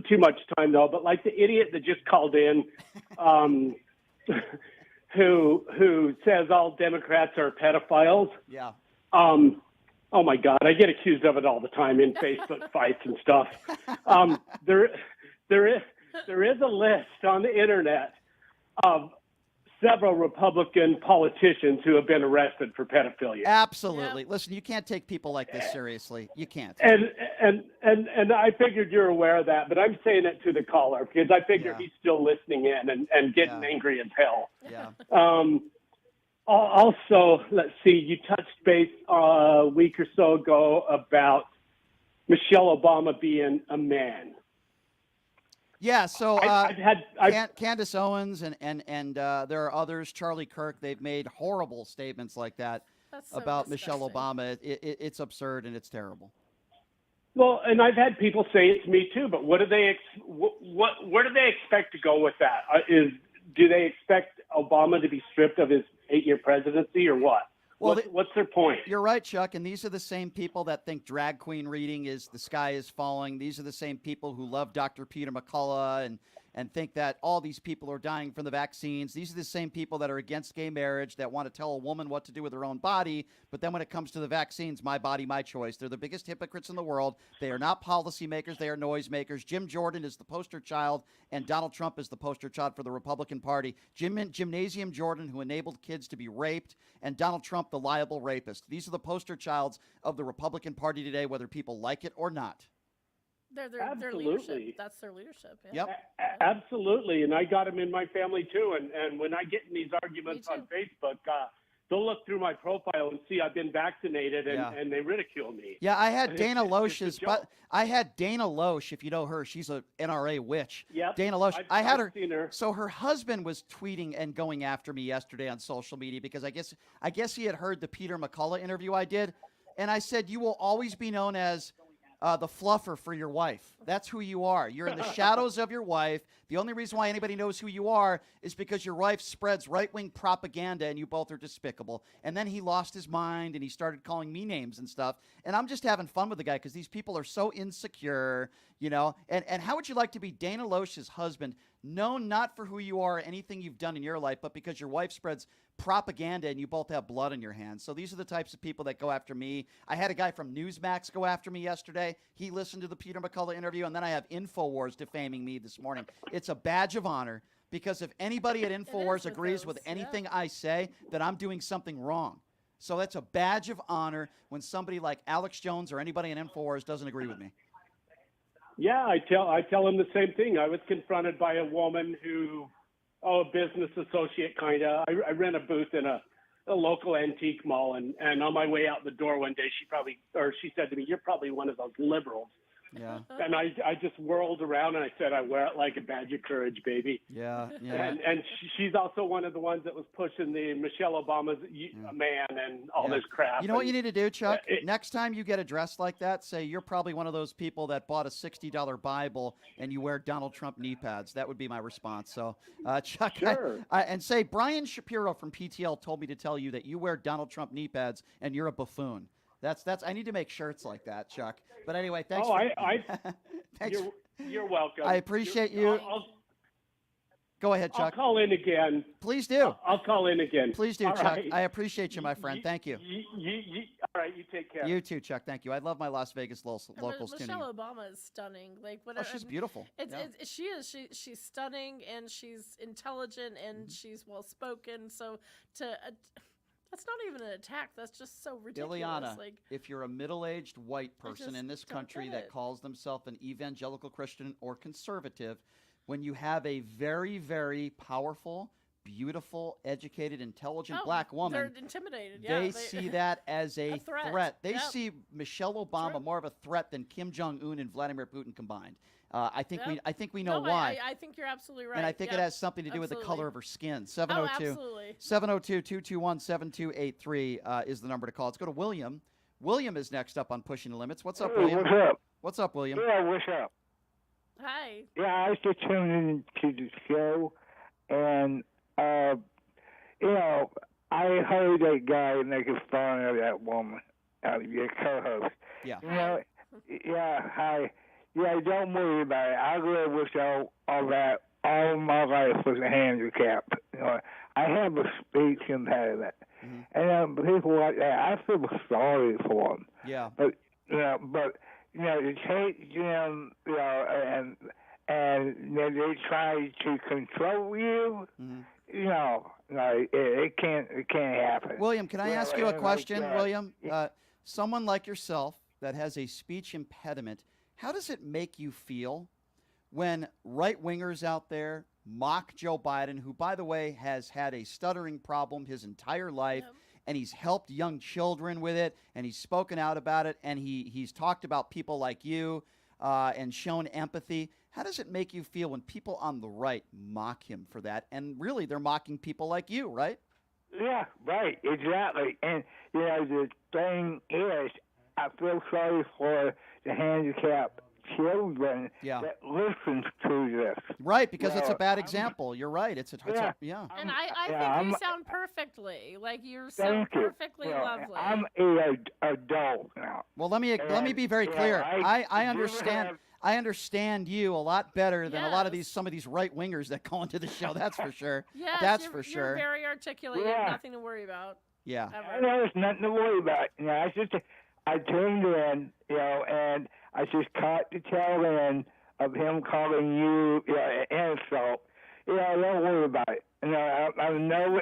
too much time, though. But like the idiot that just called in, who says all Democrats are pedophiles. Yeah. Oh my God, I get accused of it all the time in Facebook fights and stuff. There is a list on the internet of several Republican politicians who have been arrested for pedophilia. Absolutely. Listen, you can't take people like this seriously. You can't. And I figured you're aware of that, but I'm saying it to the caller because I figure he's still listening in and getting angry as hell. Yeah. Also, let's see, you touched base a week or so ago about Michelle Obama being a man. Yeah, so I've Candace Owens and there are others, Charlie Kirk, they've made horrible statements like that about Michelle Obama. It's absurd and it's terrible. Well, and I've had people say it to me too, but what do they where do they expect to go with that? Do they expect Obama to be stripped of his 8-year presidency or what? Well, what's their point? You're right, Chuck, and these are the same people that think drag queen reading is the sky is falling. These are the same people who love Dr. Peter McCullough and think that all these people are dying from the vaccines. These are the same people that are against gay marriage, that want to tell a woman what to do with her own body, but then when it comes to the vaccines, my body, my choice. They're the biggest hypocrites in the world. They are not policymakers. They are noisemakers. Jim Jordan is the poster child, and Donald Trump is the poster child for the Republican Party. Gymnasium Jordan, who enabled kids to be raped, and Donald Trump, the liable rapist. These are the poster childs of the Republican Party today, whether people like it or not. Their leadership. That's their leadership. Yeah. Yep. Absolutely, and I got them in my family too. And when I get in these arguments on Facebook, they'll look through my profile and see I've been vaccinated, and they ridicule me. Yeah, I had Dana Loesch's, but I had Dana Loesch, if you know her, she's a NRA witch. Yep. Dana Loesch. I've seen her. So her husband was tweeting and going after me yesterday on social media because I guess he had heard the Peter McCullough interview I did, and I said, you will always be known as the fluffer for your wife. That's who you are. You're in the shadows of your wife. The only reason why anybody knows who you are is because your wife spreads right-wing propaganda and you both are despicable. And then he lost his mind and he started calling me names and stuff. And I'm just having fun with the guy because these people are so insecure, you know. And how would you like to be Dana Loesch's husband, known not for who you are or anything you've done in your life, but because your wife spreads propaganda and you both have blood in your hands? So these are the types of people that go after me. I had a guy from Newsmax go after me yesterday. He listened to the Peter McCullough interview, and then I have InfoWars defaming me this morning. It's a badge of honor because if anybody at InfoWars agrees with anything I say, then I'm doing something wrong. So that's a badge of honor when somebody like Alex Jones or anybody in InfoWars doesn't agree with me. Yeah, I tell him the same thing. I was confronted by a woman who, a business associate kind of. I rent a booth in a local antique mall, and on my way out the door one day, she said to me, "You're probably one of those liberals." Yeah. And I just whirled around and I said, "I wear it like a badge of courage, baby." Yeah. And she's also one of the ones that was pushing the Michelle Obama's man and all this crap. You know what you need to do, Chuck? Next time you get addressed like that, say you're probably one of those people that bought a $60 Bible and you wear Donald Trump knee pads. That would be my response. So, Chuck, sure. And say Brian Shapiro from PTL told me to tell you that you wear Donald Trump knee pads and you're a buffoon. That's. I need to make shirts like that, Chuck. But anyway, thanks. Thanks. You're welcome. I appreciate you. Go ahead, Chuck. I'll call in again. Please do. I'll call in again. Please do, All Chuck. right. I appreciate you, my friend. Thank you. All right, you take care. You too, Chuck. Thank you. I love my Las Vegas locals too. Michelle Obama is stunning. Like what? Oh, she's beautiful. She is. She's stunning and she's intelligent and she's well spoken. So that's not even an attack. That's just so ridiculous. Ileana, like, if you're a middle-aged white person in this country that calls themselves an evangelical Christian or conservative, when you have a very, very powerful, beautiful, educated, intelligent black woman, they're intimidated. Yeah, they see that as a threat. They Yep. see Michelle Obama more of a threat than Kim Jong-un and Vladimir Putin combined. I think we know why. I think you're absolutely right. And I think it has something to do with the color of her skin. 702-221-7283 is the number to call. Let's go to William. William is next up on Pushing the Limits. What's up, William? What's up? What's up, William? Yeah, what's up? Hi. Yeah, I was just tuning into the show, and, I heard that guy making fun of that woman, your co-host. Yeah. Hi. Yeah, don't worry about it. I grew up with all that. All my life was a handicap. I have a speech impediment. And people like that, I feel sorry for them. Yeah. But the take, and they try to control you. No, it can't happen. William, can I ask you a question, William? Yeah. Someone like yourself that has a speech impediment, how does it make you feel when right-wingers out there mock Joe Biden, who, by the way, has had a stuttering problem his entire life, and he's helped young children with it, and he's spoken out about it, and he's talked about people like you and shown empathy. How does it make you feel when people on the right mock him for that? And really, they're mocking people like you, right? Yeah, right, exactly. And, the thing is, I feel sorry for the handicapped children that listen to this. Right, because it's a bad example. You're right. It's a yeah. And I think you sound perfectly. Like you sound perfectly lovely. I'm an adult now. Well, let me be very clear. I understand. I understand you a lot better than a lot of some of these right wingers that call into the show. That's for sure. Yes, that's for sure. You're very articulate. You have nothing to worry about. Yeah. I know there's nothing to worry about. I tuned in, and I just caught the tail end of him calling you an insult. Don't worry about it. I know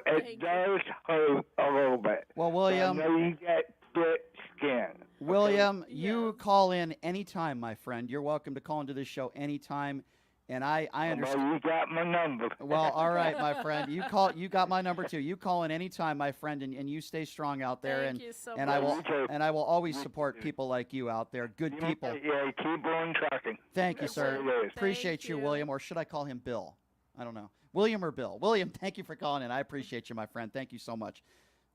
it does hurt a little bit. Well, William, I know you get thick skin. William, you call in anytime, my friend. You're welcome to call into this show anytime. And I understand. Well, you got my number. Well, all right, my friend. You got my number too. You call in anytime, my friend, and you stay strong out there. Thank you so and much. I will always support people like you out there. Good people. Yeah, keep on trucking. Thank you, sir. Appreciate you, William. Or should I call him Bill? I don't know. William or Bill? William, thank you for calling in. I appreciate you, my friend. Thank you so much.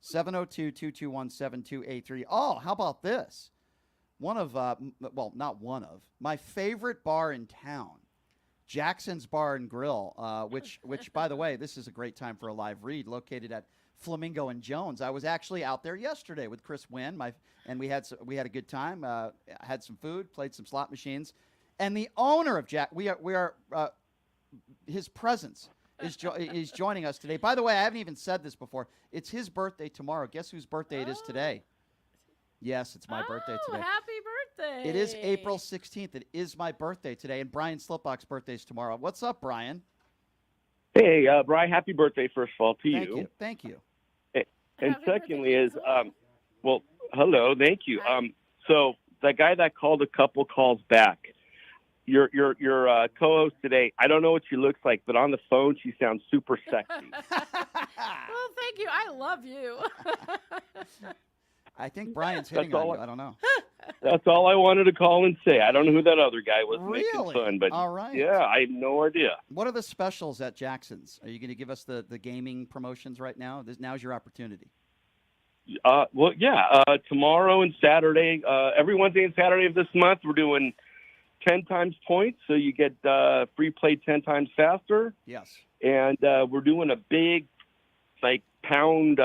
702-221-7283. Oh, how about this? Not one of, my favorite bar in town, Jackson's Bar and Grill, which by the way, this is a great time for a live read, located at Flamingo and Jones. I was actually out there yesterday with Chris Wynn, and we had a good time. Had some food, played some slot machines, and the owner of his presence is joining us today. By the way, I haven't even said this before. It's his birthday tomorrow. Guess whose birthday it is today? Yes, it's my birthday today. Happy birthday. It is April 16th. It is my birthday today, and Brian Slipbock's birthday is tomorrow. What's up, Brian? Hey, Brian, happy birthday, first of all, to you. Thank you. And secondly is, hello, thank you. So the guy that called a couple calls back, your co-host today, I don't know what she looks like, but on the phone, she sounds super sexy. Well, thank you. I love you. I think Brian's hitting on you. I don't know. That's all I wanted to call and say. I don't know who that other guy was making Really? fun, but All right. yeah, I have no idea. What are the specials at Jackson's? Are you going to give us the gaming promotions right now? Now's your opportunity. Tomorrow and Saturday, every Wednesday and Saturday of this month, we're doing 10 times points, so you get free play 10 times faster. Yes. And we're doing a big, pound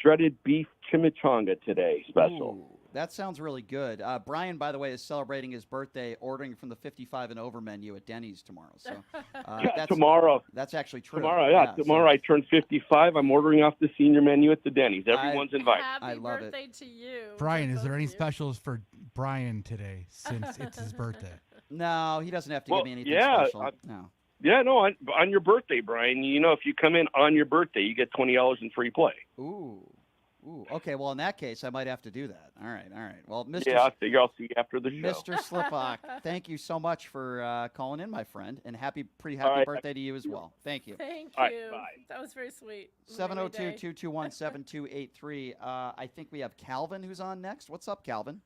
shredded beef chimichanga today special. Ooh, that sounds really good. Brian, by the way, is celebrating his birthday ordering from the 55 and over menu at Denny's tomorrow. So tomorrow. That's actually true. Tomorrow I turn 55. I'm ordering off the senior menu at the Denny's. Everyone's invited. I love it. Happy birthday to you. Brian, is there any specials for Brian today since it's his birthday? No, he doesn't have to give me anything special. No. Yeah, no, on your birthday, Brian, if you come in on your birthday, you get $20 in free play. Ooh. Okay, well, in that case, I might have to do that. All right. Well, Mr. Yeah, I figure I'll see you after the show. Mr. Slipbock, thank you so much for calling in, my friend, and pretty happy All right. birthday to you as well. Thank you. Thank All right, you. bye. That was very sweet. 702-221-7283. I think we have Calvin who's on next. What's up, Calvin?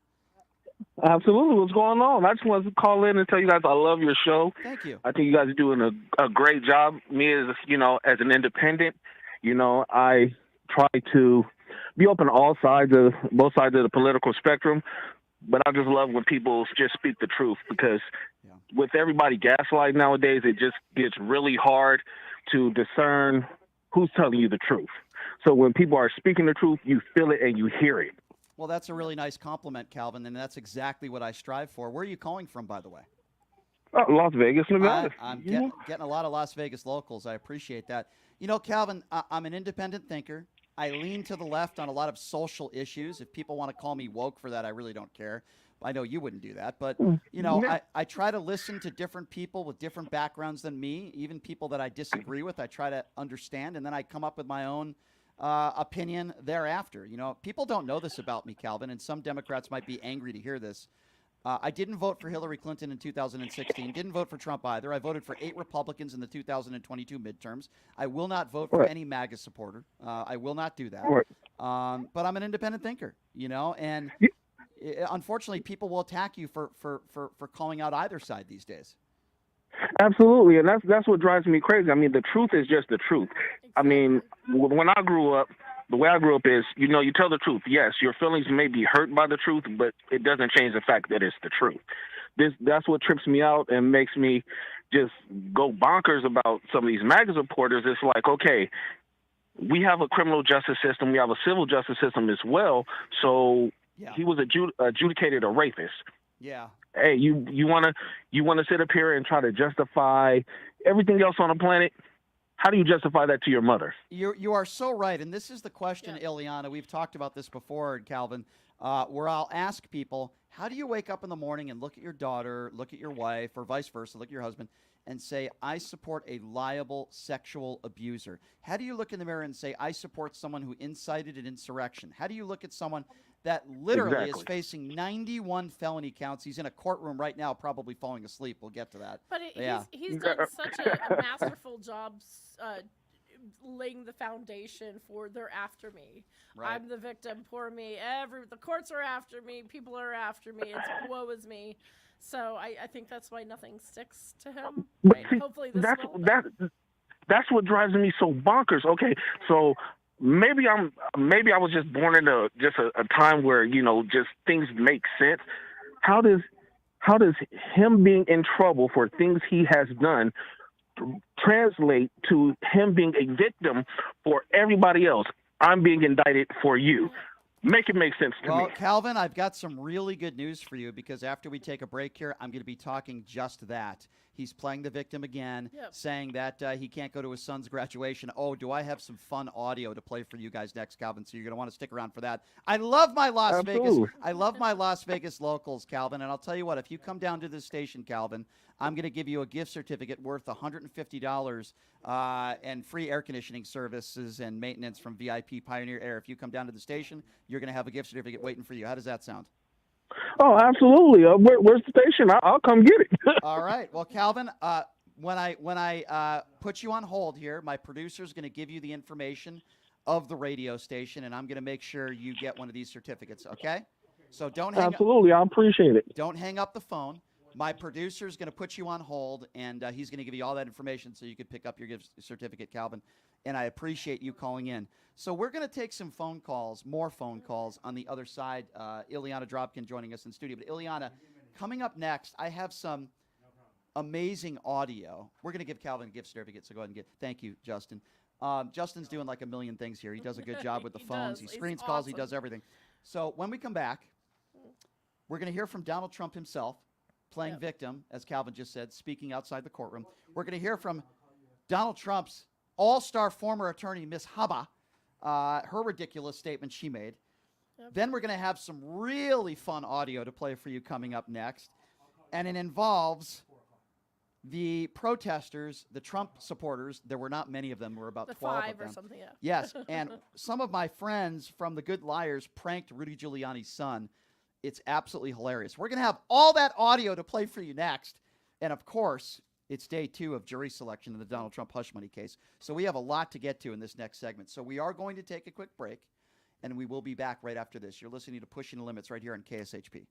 Absolutely. What's going on? I just wanted to call in and tell you guys I love your show. Thank you. I think you guys are doing a great job. Me as an independent, I try to be open to both sides of the political spectrum. But I just love when people just speak the truth, because with everybody gaslighting nowadays, it just gets really hard to discern who's telling you the truth. So when people are speaking the truth, you feel it and you hear it. Well, that's a really nice compliment, Calvin, and that's exactly what I strive for. Where are you calling from, by the way? Las Vegas, Nevada. I'm getting a lot of Las Vegas locals. I appreciate that. Calvin, I'm an independent thinker. I lean to the left on a lot of social issues. If people want to call me woke for that, I really don't care. I know you wouldn't do that, but Yeah. I try to listen to different people with different backgrounds than me, even people that I disagree with. I try to understand, and then I come up with my own opinion thereafter. People don't know this about me, Calvin, and some Democrats might be angry to hear this. I didn't vote for Hillary Clinton in 2016. Didn't vote for Trump either. I voted for 8 Republicans in the 2022 midterms. I will not vote for any MAGA supporter. I will not do that. But I'm an independent thinker, and unfortunately, people will attack you for calling out either side these days. Absolutely, and that's what drives me crazy. I mean, the truth is just the truth. I mean, when I grew up, the way I grew up is, you tell the truth. Yes, your feelings may be hurt by the truth, but it doesn't change the fact that it's the truth. That's what trips me out and makes me just go bonkers about some of these MAGA supporters. It's like, okay, we have a criminal justice system, we have a civil justice system as well. So he was adjudicated a rapist. Yeah. Hey, you wanna sit up here and try to justify everything else on the planet? How do you justify that to your mother? You are so right, and this is the question, Ileana. We've talked about this before, Calvin, where I'll ask people, how do you wake up in the morning and look at your daughter, look at your wife, or vice versa, look at your husband, and say, I support a liable sexual abuser? How do you look in the mirror and say, I support someone who incited an insurrection? How do you look at someone that literally is facing 91 felony counts? He's in a courtroom right now, probably falling asleep. We'll get to that. But he's done such a masterful job laying the foundation for they're after me. Right. I'm the victim, poor me. The courts are after me. People are after me. It's woe is me. So I think that's why nothing sticks to him. Right? Hopefully this will. That's what drives me so bonkers. Okay, so maybe I was just born in a time where just things make sense. How does him being in trouble for things he has done translate to him being a victim for everybody else? I'm being indicted for you. Make it make sense to me. Well, Calvin, I've got some really good news for you, because after we take a break here, I'm going to be talking just that. He's playing the victim again, saying that he can't go to his son's graduation. Oh, do I have some fun audio to play for you guys next, Calvin? So you're going to want to stick around for that. I love my Las Vegas locals, Calvin. And I'll tell you what, if you come down to this station, Calvin, I'm going to give you a gift certificate worth $150 and free air conditioning services and maintenance from VIP Pioneer Air. If you come down to the station, you're going to have a gift certificate waiting for you. How does that sound? Oh, absolutely. Where's the station? I'll come get it. All right. Well, Calvin, when I put you on hold here, my producer is going to give you the information of the radio station, and I'm going to make sure you get one of these certificates, okay? So don't hang Absolutely. I appreciate it. Don't hang up the phone. My producer is going to put you on hold, and he's going to give you all that information so you can pick up your gift certificate, Calvin. And I appreciate you calling in. So we're going to take some phone calls, more phone calls on the other side. Ileana Drobkin joining us in studio. But Ileana, coming up next, I have some amazing audio. We're going to give Calvin a gift certificate, so go ahead and thank you, Justin. Justin's doing like a million things here. He does a good job with the phones. He screens calls. He does everything. So when we come back, we're going to hear from Donald Trump himself, playing victim, as Calvin just said, speaking outside the courtroom. We're going to hear from Donald Trump's all-star former attorney, Miss Habba, her ridiculous statement she made. Then we're going to have some really fun audio to play for you coming up next. And it involves the protesters, the Trump supporters. There were not many of them. There were about 12 of them. Or something, Yes, and some of my friends from The Good Liars pranked Rudy Giuliani's son. It's absolutely hilarious. We're going to have all that audio to play for you next. And, of course, it's day 2 of jury selection in the Donald Trump hush money case. So we have a lot to get to in this next segment. So we are going to take a quick break, and we will be back right after this. You're listening to Pushing the Limits right here on KSHP.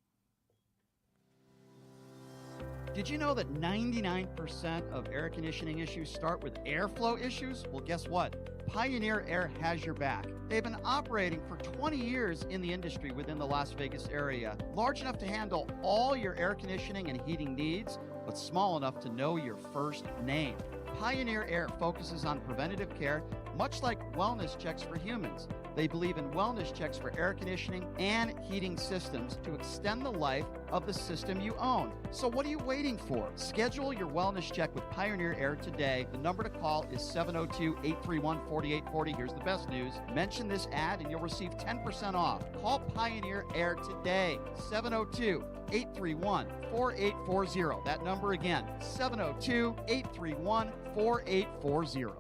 Did you know that 99% of air conditioning issues start with airflow issues? Well, guess what? Pioneer Air has your back. They've been operating for 20 years in the industry within the Las Vegas area, large enough to handle all your air conditioning and heating needs, but small enough to know your first name. Pioneer Air focuses on preventative care, much like wellness checks for humans. They believe in wellness checks for air conditioning and heating systems to extend the life of the system you own. So what are you waiting for? Schedule your wellness check with Pioneer Air today. The number to call is 702-831-4840. Here's the best news. Mention this ad and you'll receive 10% off. Call Pioneer Air today. 702-831-4840. That number again, 702-831-4840.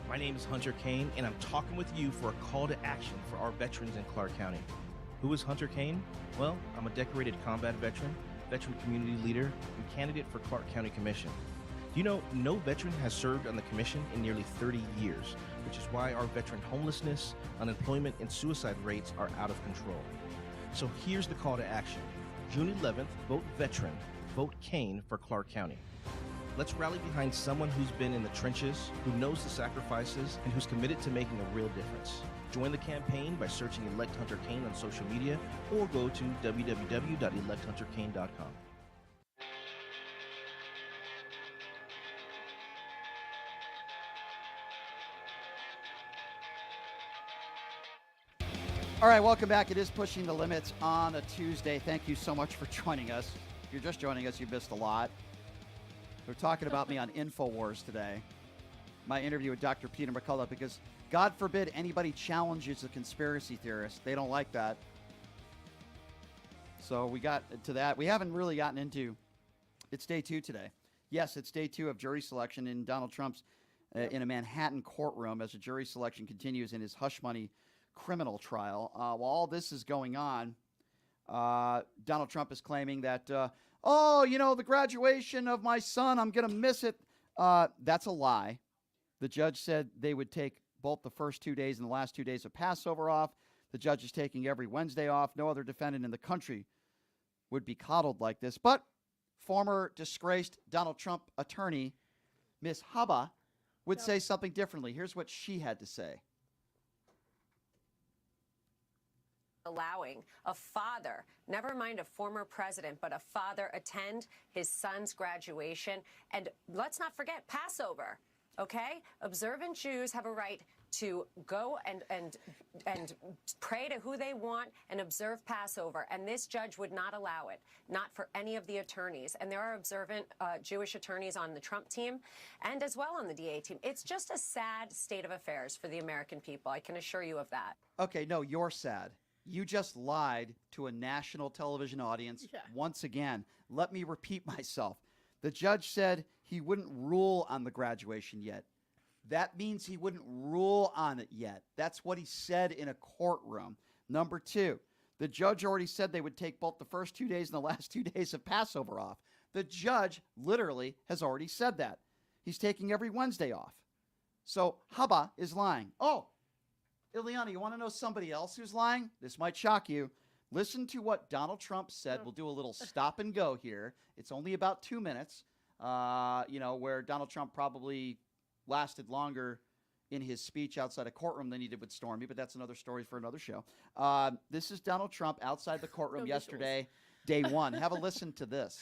My name is Hunter Kane, and I'm talking with you for a call to action for our veterans in Clark County. Who is Hunter Kane? Well, I'm a decorated combat veteran, veteran community leader, and candidate for Clark County Commission. Do you know no veteran has served on the commission in nearly 30 years, which is why our veteran homelessness, unemployment, and suicide rates are out of control. So here's the call to action. June 11th, vote veteran, vote Kane for Clark County. Let's rally behind someone who's been in the trenches, who knows the sacrifices, and who's committed to making a real difference. Join the campaign by searching Elect Hunter Kane on social media or go to www.electhunterkane.com. All right, welcome back. It is Pushing the Limits on a Tuesday. Thank you so much for joining us. If you're just joining us, you missed a lot. We're talking about me on InfoWars today, my interview with Dr. Peter McCullough, because God forbid anybody challenges a conspiracy theorist. They don't like that. So we got to that. We haven't really gotten into, it's day 2 today. Yes, it's day 2 of jury selection in Donald Trump's, in a Manhattan courtroom as the jury selection continues in his hush money criminal trial. While all this is going on, Donald Trump is claiming that, the graduation of my son, I'm going to miss it. That's a lie. The judge said they would take both the first 2 days and the last 2 days of Passover off. The judge is taking every Wednesday off. No other defendant in the country would be coddled like this. But former disgraced Donald Trump attorney, Miss Haba, would say something differently. Here's what she had to say. Allowing a father, never mind a former president, but a father attend his son's graduation. And let's not forget Passover, okay? Observant Jews have a right to go and pray to who they want and observe Passover. And this judge would not allow it, not for any of the attorneys. And there are observant Jewish attorneys on the Trump team and as well on the DA team. It's just a sad state of affairs for the American people. I can assure you of that. Okay, no, you're sad. You just lied to a national television audience once again. Let me repeat myself. The judge said he wouldn't rule on the graduation yet. That means he wouldn't rule on it yet. That's what he said in a courtroom. Number 2, the judge already said they would take both the first 2 days and the last 2 days of Passover off. The judge literally has already said that. He's taking every Wednesday off. So Haba is lying. Oh, Ileana, you want to know somebody else who's lying? This might shock you. Listen to what Donald Trump said. We'll do a little stop and go here. It's only about 2 minutes, where Donald Trump probably lasted longer in his speech outside a courtroom than he did with Stormy, but that's another story for another show. This is Donald Trump outside the courtroom yesterday, day 1. Have a listen to this.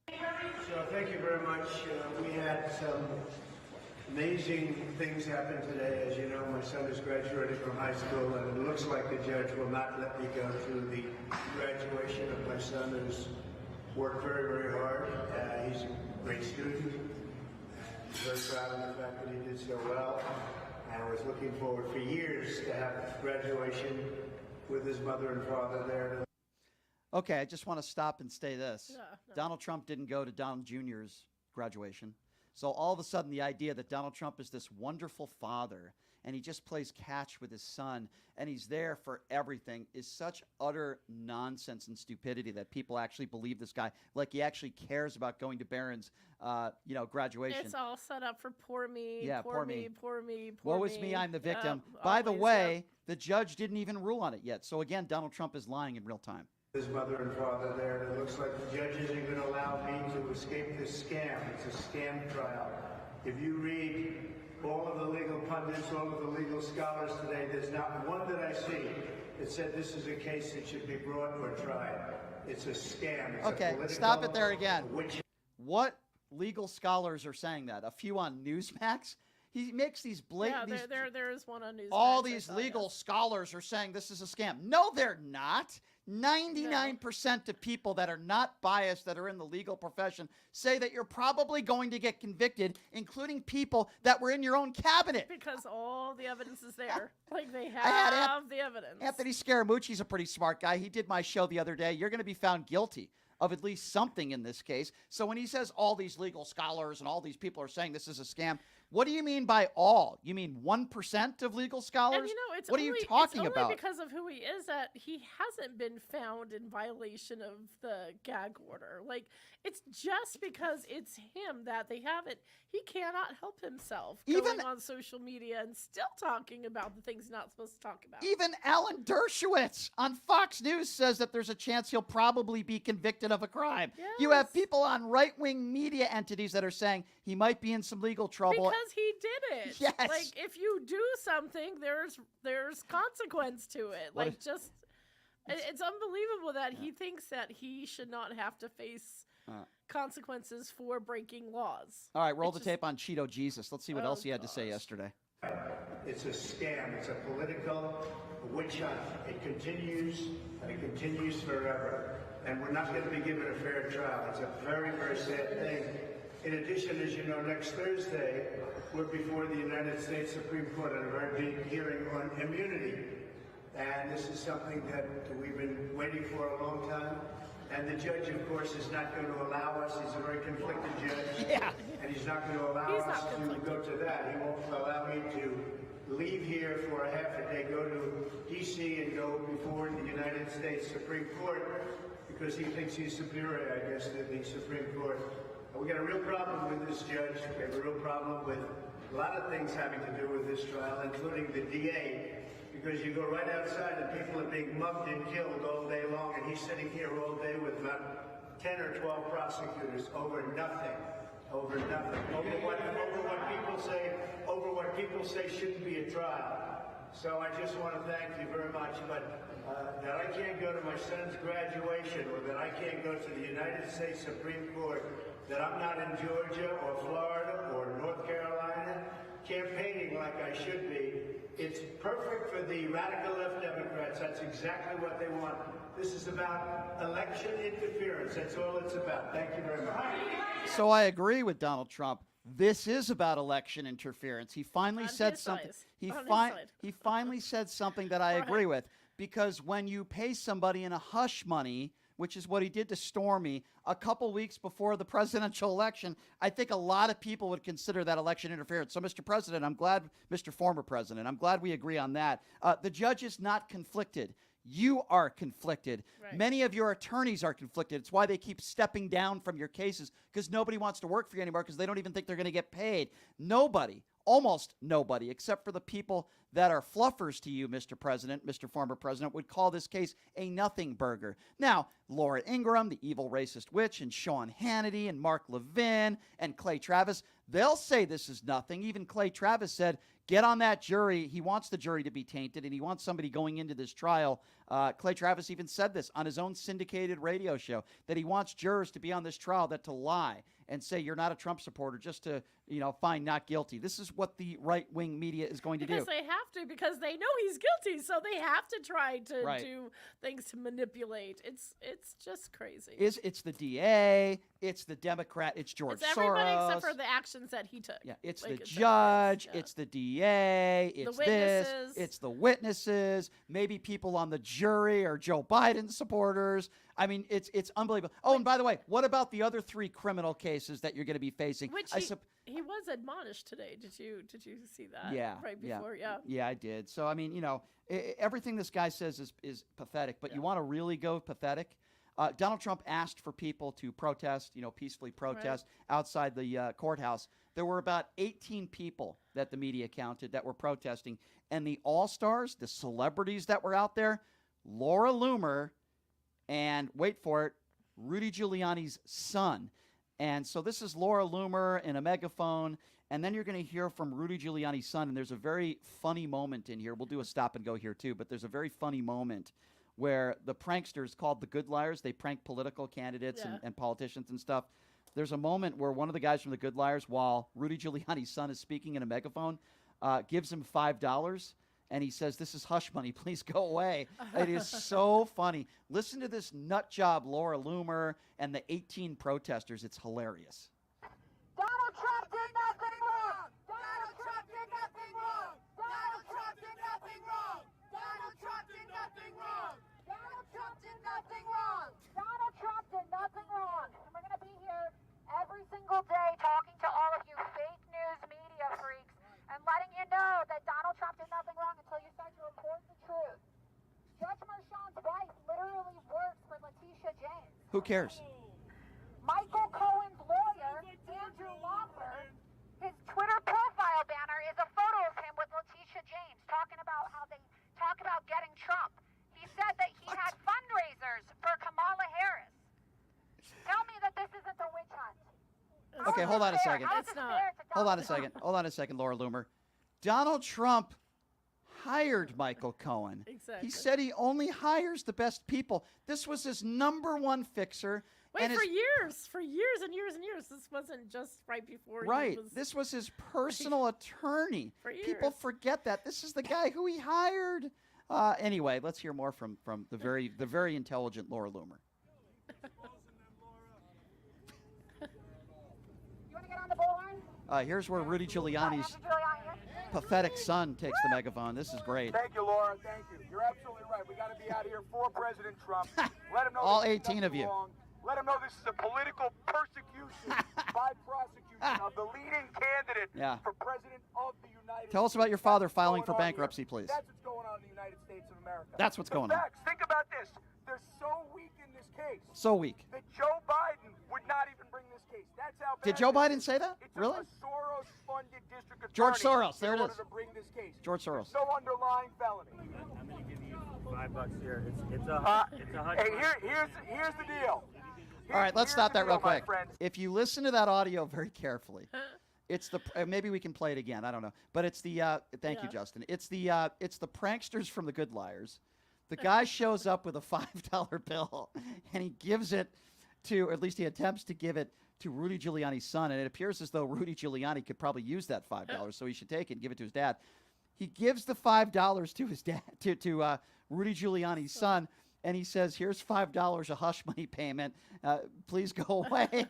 So thank you very much. We had some amazing things happen today. As you know, my son has graduated from high school, and it looks like the judge will not let me go to the graduation of my son, who's worked very, very hard. He's a great student. He's very proud of the fact that he did so well, and was looking forward for years to have graduation with his mother and father there. Okay, I just want to stop and say this. Donald Trump didn't go to Donald Jr.'s graduation. So all of a sudden, the idea that Donald Trump is this wonderful father and he just plays catch with his son and he's there for everything is such utter nonsense and stupidity that people actually believe this guy, like he actually cares about going to Barron's, graduation. It's all set up for poor me, Yeah, poor me. Woe is me, I'm the victim. By the way, the judge didn't even rule on it yet. So again, Donald Trump is lying in real time. His mother and father there, and it looks like the judge isn't going to allow me to escape this scam. It's a scam trial. If you read all of the legal pundits, all of the legal scholars today, there's not one that I see that said this is a case that should be brought or tried. It's a scam. It's Okay, stop it there again. What legal scholars are saying that? A few on Newsmax? He makes these blatant. Yeah, there is one on Newsmax. All these legal scholars are saying this is a scam. No, they're not. 99% of people that are not biased, that are in the legal profession, say that you're probably going to get convicted, including people that were in your own cabinet. Because all the evidence is there. Like, they have the evidence. Anthony Scaramucci's a pretty smart guy. He did my show the other day. You're going to be found guilty of at least something in this case. So when he says all these legal scholars and all these people are saying this is a scam, what do you mean by all? You mean 1% of legal scholars? And it's what only, are you talking it's about? only because of who he is that he hasn't been found in violation of the gag order. Like, it's just because it's him that they haven't. He cannot help himself going on social media and still talking about the things he's not supposed to talk about. Even Alan Dershowitz on Fox News says that there's a chance he'll probably be convicted of a crime. Yes. You have people on right-wing media entities that are saying he might be in some legal trouble. Because he did it. Yes. Like, if you do something, there's consequence to it. What Like, it's unbelievable that he thinks that he should not have to face consequences for breaking laws. All right, roll the tape on Cheeto Jesus. Let's see what else he had to say yesterday. It's a scam. It's a political witch hunt. It continues, and it continues forever. And we're not going to be given a fair trial. It's a very, very sad thing. In addition, as you know, next Thursday, we're before the United States Supreme Court on a very big hearing on immunity. And this is something that we've been waiting for a long time. And the judge, of course, is not going to allow us. He's a very conflicted judge. Yeah. And he's not going to allow us to go to that. He won't allow me to leave here for a half a day, go to D.C. and go before the United States Supreme Court because he thinks he's superior, I guess, to the Supreme Court. We got a real problem with this judge. We have a real problem with a lot of things having to do with this trial, including the DA, because you go right outside and people are being mugged and killed all day long, and he's sitting here all day with about 10 or 12 prosecutors over nothing. Over nothing. Over what people say shouldn't be a trial. So I just want to thank you very much, but that I can't go to my son's graduation or that I can't go to the United States Supreme Court, that I'm not in Georgia or Florida or North Carolina campaigning like I should be. It's perfect for the radical left Democrats. That's exactly what they want. This is about election interference. That's all it's about. Thank you very much. So I agree with Donald Trump. This is about election interference. He finally said something. He finally said something that I agree with, because when you pay somebody in a hush money, which is what he did to Stormy a couple weeks before the presidential election, I think a lot of people would consider that election interference. So, Mr. President, Mr. Former President, I'm glad we agree on that. The judge is not conflicted. You are conflicted. Right. Many of your attorneys are conflicted. It's why they keep stepping down from your cases, because nobody wants to work for you anymore because they don't even think they're going to get paid. Nobody, almost nobody, except for the people that are fluffers to you, Mr. President, Mr. Former President, would call this case a nothing burger. Now, Laura Ingraham, the evil racist witch, and Sean Hannity, and Mark Levin, and Clay Travis, they'll say this is nothing. Even Clay Travis said, get on that jury. He wants the jury to be tainted, and he wants somebody going into this trial. Clay Travis even said this on his own syndicated radio show, that he wants jurors to be on this trial that to lie and say you're not a Trump supporter just to, find not guilty. This is what the right-wing media is going to do. Because they have to, because they know he's guilty, so they have to try to do things to manipulate. It's just crazy. It's the DA, it's the Democrat, it's George Soros. It's everybody except for the actions that he took. Yeah, it's the judge, it's the DA, it's this, it's the witnesses, maybe people on the jury or Joe Biden supporters. I mean, it's unbelievable. Oh, and by the way, what about the other 3 criminal cases that you're going to be facing? Which he was admonished today. Did you see that? Yeah. Right before, yeah. Yeah, I did. So, I mean, everything this guy says is pathetic, but you want to really go pathetic? Donald Trump asked for people to protest, peacefully protest outside the courthouse. There were about 18 people that the media counted that were protesting. And the all-stars, the celebrities that were out there, Laura Loomer and, wait for it, Rudy Giuliani's son. And so this is Laura Loomer in a megaphone, and then you're going to hear from Rudy Giuliani's son, and there's a very funny moment in here. We'll do a stop and go here too, but there's a very funny moment where the pranksters called the Good Liars, they prank political candidates and politicians and stuff. there's a moment where one of the guys from the Good Liars, while Rudy Giuliani's son is speaking in a megaphone, gives him $5, and he says, "This is hush money. Please go away." It is so funny. Listen to this nut job, Laura Loomer, and the 18 protesters. It's hilarious. Donald Trump did nothing wrong. Donald Trump did nothing wrong. Donald Trump did nothing wrong. Donald Trump did nothing wrong. Donald Trump did nothing wrong. Donald Trump did nothing wrong. And we're going to be here every single day talking to all of you fake news media freaks and letting you know that Donald Trump did nothing wrong until you start to report the truth. Judge Merchan's wife literally works for Letitia James. Who cares? Michael Cohen's lawyer, Andrew Lawford, his Twitter profile banner is a photo of him with Letitia James talking about how they talk about getting Trump. He said that he had fundraisers for Kamala Harris. Tell me that this isn't a witch hunt. Okay, hold on a second. It's not. Hold on a second. Hold on a second, Laura Loomer. Donald Trump hired Michael Cohen. Exactly. He said he only hires the best people. This was his #1 fixer. Wait, and for his, years and years and years. This wasn't just right before right. he was... This was his personal attorney. For years. People forget that. This is the guy who he hired. Anyway, let's hear more from the very intelligent Laura Loomer. You want to get on the bullhorn? Here's where Rudy Giuliani's pathetic son takes the megaphone. This is great. Thank you, Laura. Thank you. You're absolutely right. We got to be out here for President Trump. Let him know All this is 18 of you. wrong. Let him know this is a political persecution by prosecution of the leading candidate for President of the United States. Tell us about your father That's filing what's for going on bankruptcy, here. please. That's what's going on in the United States of America. That's what's going the on. facts. Think about this. They're so weak in this case. So weak. That Joe Biden would not even bring this case. That's how bad Did Joe it Biden is. say that? It took Really? a Soros-funded district attorney George Soros, there in it order is. to bring this case. George Soros. There's no underlying felony. I'm going to give you $5 here. It's a Hey, here's the deal. All right, let's stop that real deal, my quick. friends. If you listen to that audio very carefully, it's the maybe we can play it again. I don't know, but it's the thank you, Justin. It's the pranksters from the Good Liars. The guy shows up with a $5 bill, and he gives it to, or at least he attempts to give it to Rudy Giuliani's son, and it appears as though Rudy Giuliani could probably use that $5, so he should take it and give it to his dad. He gives the $5 to his dad, to Rudy Giuliani's son, and he says, "Here's $5, a hush money payment. Please go away."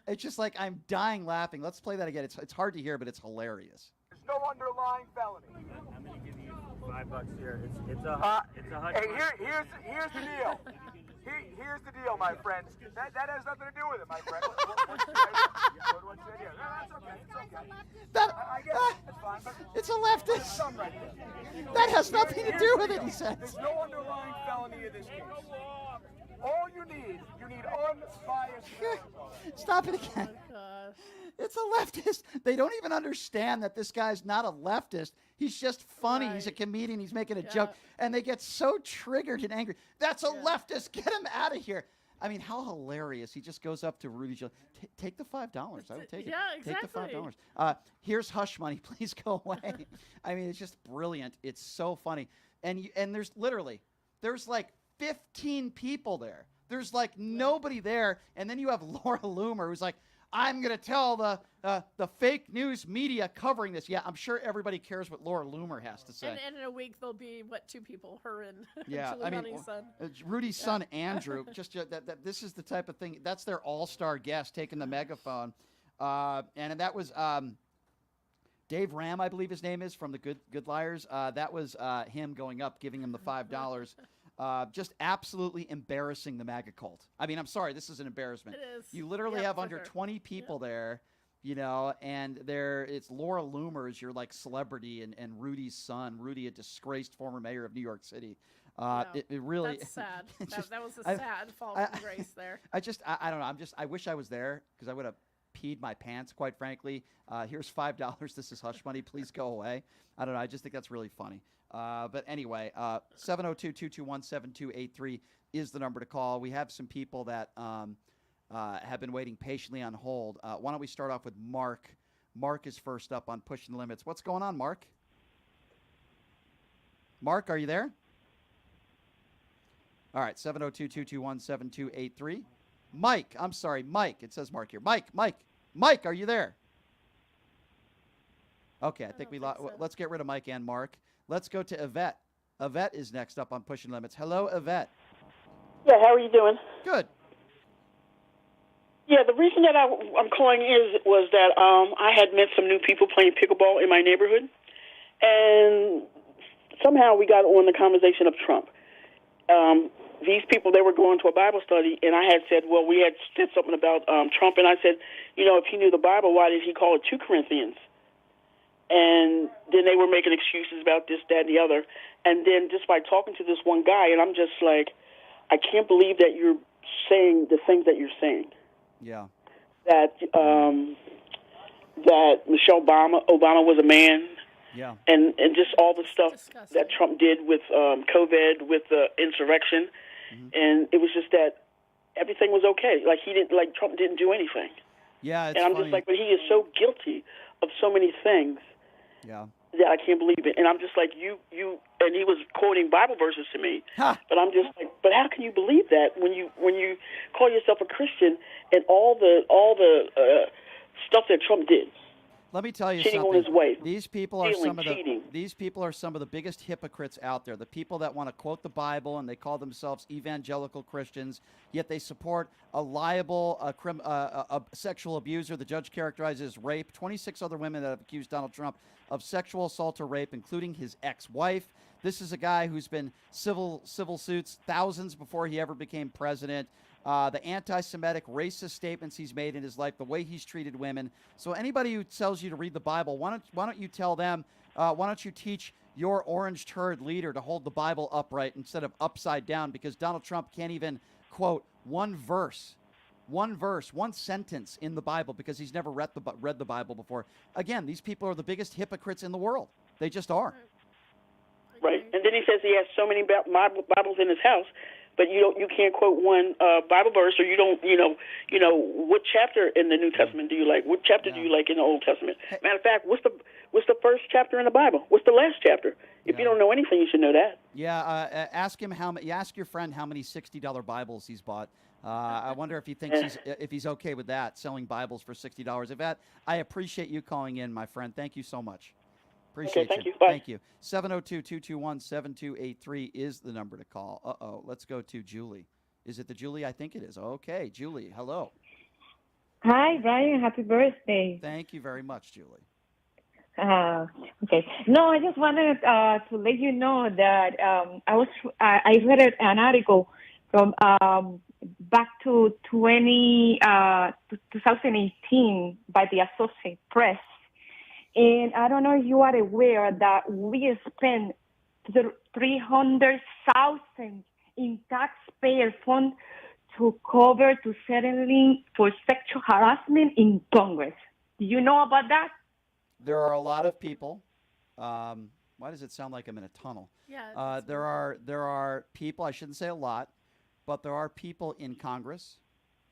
It's just like I'm dying laughing. Let's play that again. It's hard to hear, but it's hilarious. There's no underlying felony. I'm going to give you $5 here. It's a Hey, here's the deal. Here's the deal, my friends. That has nothing to do with it, my friend. What's the idea? What's the idea? No, that's okay. It's okay. I guess it's fine. But It's a leftist. some right here. That has nothing to do Here's with the it, he deal. says. There's no underlying felony in this case. All you need unbiased. Stop it again. It's a leftist. They don't even understand that this guy's not a leftist. He's just funny. He's a comedian. He's making a joke. And they get so triggered and angry. That's a leftist. Get him out of here. I mean, how hilarious. He just goes up to Rudy Giuliani. Take the $5. I would take it. Yeah, exactly. Take the $5. Here's hush money. Please go away. I mean, it's just brilliant. It's so funny. And there's like 15 people there. There's like nobody there. And then you have Laura Loomer, who's like, "I'm going to tell the fake news media covering this." Yeah, I'm sure everybody cares what Laura Loomer has to say. And in a week, there'll be, 2 people? Her and Yeah, I mean, Giuliani's son. Rudy's son, Andrew, that this is the type of thing, that's their all-star guest taking the megaphone. And that was Dave Ram, I believe his name is, from the Good Liars. That was him going up, giving him the $5. Just absolutely embarrassing the MAGA cult. I mean, I'm sorry, this is an embarrassment. It is. You literally Yeah, have for under sure. 20 people there, and it's Laura Loomer is your like celebrity, and Rudy's son, Rudy, a disgraced former mayor of New York City. It really That's sad. it just- that was a I- sad fall I- from grace there. I don't know. I wish I was there because I would have peed my pants, quite frankly. Here's $5. This is hush money. Please go away. I don't know. I just think that's really funny. But anyway, 702-221-7283 is the number to call. We have some people that have been waiting patiently on hold. Why don't we start off with Mark? Mark is first up on Pushing the Limits. What's going on, Mark? Mark, are you there? All right, 702-221-7283. Mike. I'm sorry, Mike. It says Mark here. Mike, are you there? Okay, I think we lost. Let's get rid of Mike and Mark. Let's go to Yvette. Yvette is next up on Pushing Limits. Hello, Yvette. Yeah, how are you doing? Good. Yeah, the reason that I'm calling was that I had met some new people playing pickleball in my neighborhood, and somehow we got on the conversation of Trump. These people, they were going to a Bible study, and I had said, well, we had said something about Trump, and I said, if he knew the Bible, why did he call it 2 Corinthians? And then they were making excuses about this, that, and the other. And then just by talking to this one guy, and I'm just like, I can't believe that you're saying the things that you're saying. Yeah. That Michelle Obama was a man. Yeah. And just all the stuff that Trump did with COVID, with the insurrection. Mm-hmm. And it was just that everything was okay. Like Trump didn't do anything. Yeah, it's and I'm funny. just like, but he is so guilty of so many things. Yeah. That I can't believe it. And I'm just like, you, and he was quoting Bible verses to me. Huh. But I'm just like, but how can you believe that when you call yourself a Christian and all the stuff that Trump did? Let me tell you cheating something. on his wife. These people are Stealing, some of cheating. these people are some of the biggest hypocrites out there. The people that want to quote the Bible and they call themselves evangelical Christians, yet they support a liable a sexual abuser. The judge characterizes as rape. 26 other women that have accused Donald Trump of sexual assault or rape, including his ex-wife. This is a guy who's been civil suits thousands before he ever became president. The anti-Semitic, racist statements he's made in his life, the way he's treated women. So anybody who tells you to read the Bible, why don't you tell them, why don't you teach your orange turd leader to hold the Bible upright instead of upside down, because Donald Trump can't even quote one sentence in the Bible because he's never read the Bible before. Again, these people are the biggest hypocrites in the world. They just are. Right. And then he says he has so many Bibles in his house, but you can't quote one Bible verse, or you don't, what chapter in the New Testament do you like? What chapter do you like in the Old Testament? Matter of fact, what's the first chapter in the Bible? What's the last chapter? If you don't know anything, you should know that. Yeah, ask him ask your friend how many $60 Bibles he's bought. I wonder if he thinks he's okay with that, selling Bibles for $60. Yvette, I appreciate you calling in, my friend. Thank you so much. Appreciate thank you. you. Bye. Thank you. 702-221-7283 is the number to call. Let's go to Julie. Is it the Julie? I think it is. Okay, Julie, hello. Hi, Brian. Happy birthday. Thank you very much, Julie. Okay. No, I just wanted to let you know that I read an article from back to 2018 by the Associated Press. And I don't know if you are aware that we spent $300,000 in taxpayer funds to settling for sexual harassment in Congress. Do you know about that? There are a lot of people. Why does it sound like I'm in a tunnel? Yeah. There are people. I shouldn't say a lot, but there are people in Congress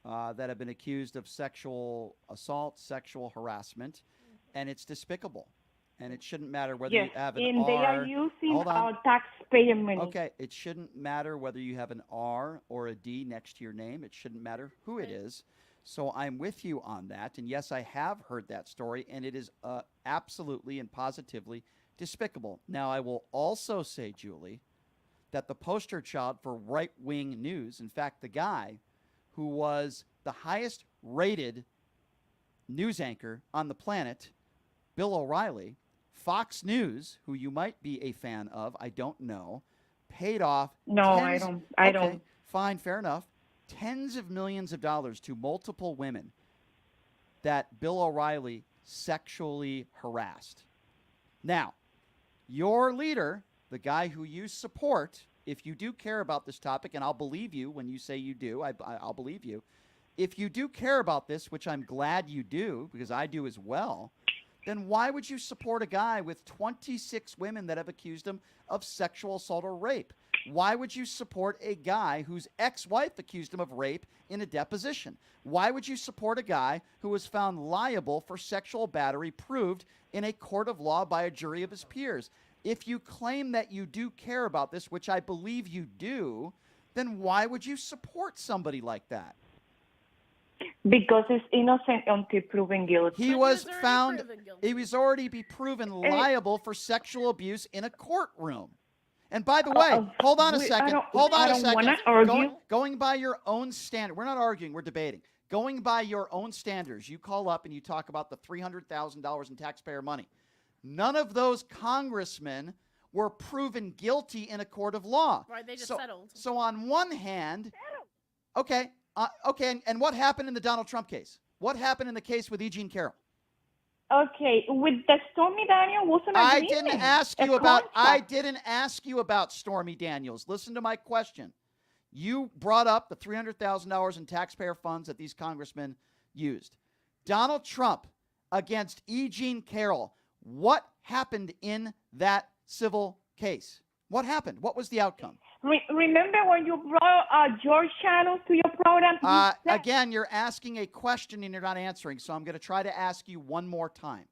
that have been accused of sexual assault, sexual harassment. And it's despicable, and it shouldn't matter whether you have an and R. they are using our taxpayer money. Okay, it shouldn't matter whether you have an R or a D next to your name. It shouldn't matter who it is. So I'm with you on that. And yes, I have heard that story, and it is absolutely and positively despicable. Now, I will also say, Julie, that the poster child for right-wing news, in fact, the guy who was the highest rated news anchor on the planet, Bill O'Reilly, Fox News, who you might be a fan of, I don't know, paid off. No, I don't. Fine, fair enough. Tens of millions of dollars to multiple women that Bill O'Reilly sexually harassed. Now, your leader, the guy who you support, if you do care about this topic, and I'll believe you when you say you do, I'll believe you. If you do care about this, which I'm glad you do, because I do as well, then why would you support a guy with 26 women that have accused him of sexual assault or rape? Why would you support a guy whose ex-wife accused him of rape in a deposition? Why would you support a guy who was found liable for sexual battery proved in a court of law by a jury of his peers? If you claim that you do care about this, which I believe you do, then why would you support somebody like that? Because it's innocent until proven guilty. He was found. He was already be proven liable for sexual abuse in a courtroom. And by the way, hold on a second. Hold on a second. Going by your own standard, we're not arguing. We're debating. Going by your own standards, you call up and you talk about the $300,000 in taxpayer money. None of those congressmen were proven guilty in a court of law. Right, they just settled. So on one hand, okay, and what happened in the Donald Trump case? What happened in the case with E. Jean Carroll? Okay, with the Stormy Daniels wasn't I agreement. didn't ask you about Stormy Daniels. Listen to my question. You brought up the $300,000 in taxpayer funds that these congressmen used. Donald Trump against E. Jean Carroll. What happened in that civil case? What happened? What was the outcome? Remember when you brought George Shadows to your program? Again, you're asking a question and you're not answering, so I'm going to try to ask you one more time.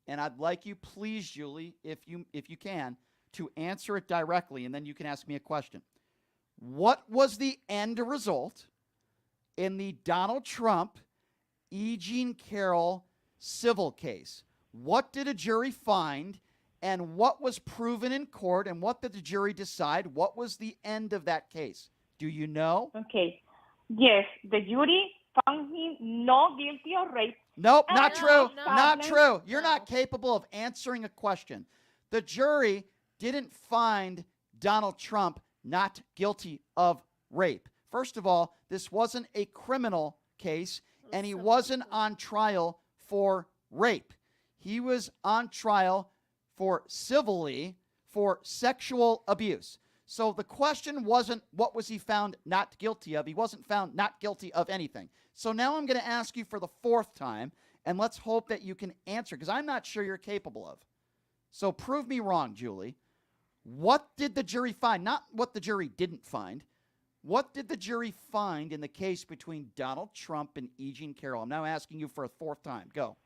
And I'd like you, please, Julie, if you can, to answer it directly, and then you can ask me a question. What was the end result in the Donald Trump, E. Jean Carroll civil case? What did a jury find, and what was proven in court, and what did the jury decide? What was the end of that case? Do you know? Okay. Yes, the jury found him not guilty of rape. Nope, not true. Not true. You're not capable of answering a question. The jury didn't find Donald Trump not guilty of rape. First of all, this wasn't a criminal case, and he wasn't on trial for rape. He was on trial for civilly for sexual abuse. So the question wasn't what was he found not guilty of. He wasn't found not guilty of anything. So now I'm going to ask you for the fourth time, and let's hope that you can answer, because I'm not sure you're capable of. So prove me wrong, Julie. What did the jury find? Not what the jury didn't find. What did the jury find in the case between Donald Trump and E. Jean Carroll? I'm now asking you for a fourth time. Go.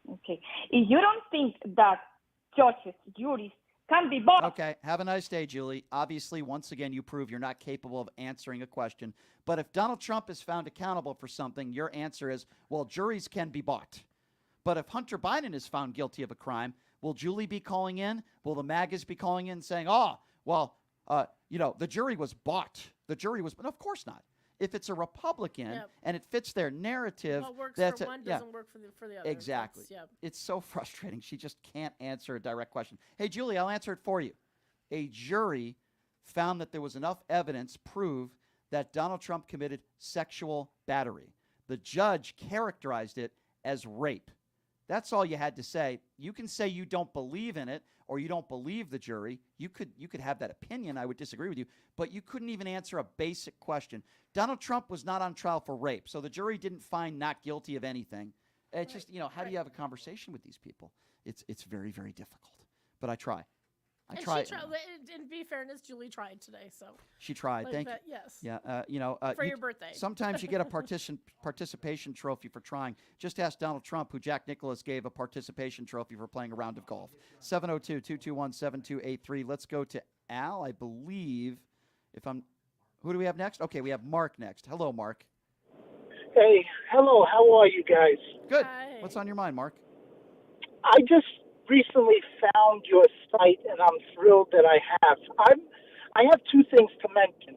Okay. If you don't think that judges, juries can be bought. Okay. Have a nice day, Julie. Obviously, once again, you prove you're not capable of answering a question. But if Donald Trump is found accountable for something, your answer is, well, juries can be bought. But if Hunter Biden is found guilty of a crime, will Julie be calling in? Will the MAGAs be calling in saying, the jury was bought. The jury was, but of course not. If it's a Republican and it fits their narrative, what works for one doesn't work for the other. Exactly. It's so frustrating. She just can't answer a direct question. Hey, Julie, I'll answer it for you. A jury found that there was enough evidence prove that Donald Trump committed sexual battery. The judge characterized it as rape. That's all you had to say. You can say you don't believe in it or you don't believe the jury. You could have that opinion. I would disagree with you. But you couldn't even answer a basic question. Donald Trump was not on trial for rape, so the jury didn't find not guilty of anything. It's just, how do you have a conversation with these people? It's very, very difficult. But I try. I try. In be fairness, Julie tried today, so she tried. Thank you. Yes. Yeah. For your birthday. Sometimes you get a participation trophy for trying. Just ask Donald Trump, who Jack Nicklaus gave a participation trophy for playing a round of golf. 702-221-7283. Let's go to Al, I believe. Who do we have next? Okay, we have Mark next. Hello, Mark. Hey, hello. How are you guys? Good. Hi. What's on your mind, Mark? I just recently found your site, and I'm thrilled that I have. I have two things to mention.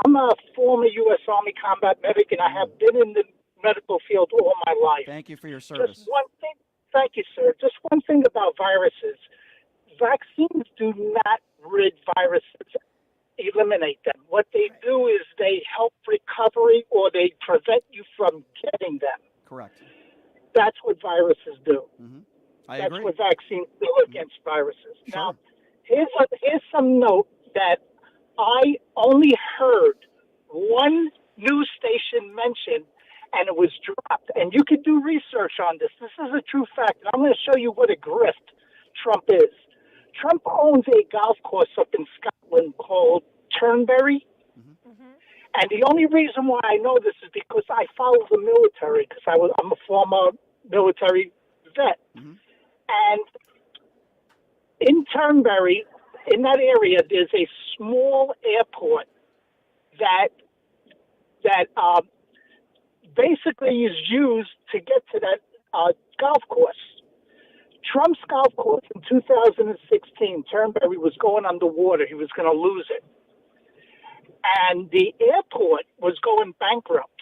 I'm a former U.S. Army combat medic, and I have been in the medical field all my life. Thank you for your service. Just one thing. Thank you, sir. Just one thing about viruses. Vaccines do not rid viruses, eliminate them. What they do is they help recovery or they prevent you from getting them. Correct. That's what viruses do. Mm-hmm. That's what vaccines do against viruses. Sure. Now, here's some note that I only heard one news station mention, and it was dropped. And you could do research on this. This is a true fact. And I'm going to show you what a grift Trump is. Trump owns a golf course up in Scotland called Turnberry. And the only reason why I know this is because I follow the military, because I'm a former military vet. And in Turnberry, in that area, there's a small airport that basically is used to get to that golf course. Trump's golf course in 2016, Turnberry was going underwater. He was going to lose it. And the airport was going bankrupt.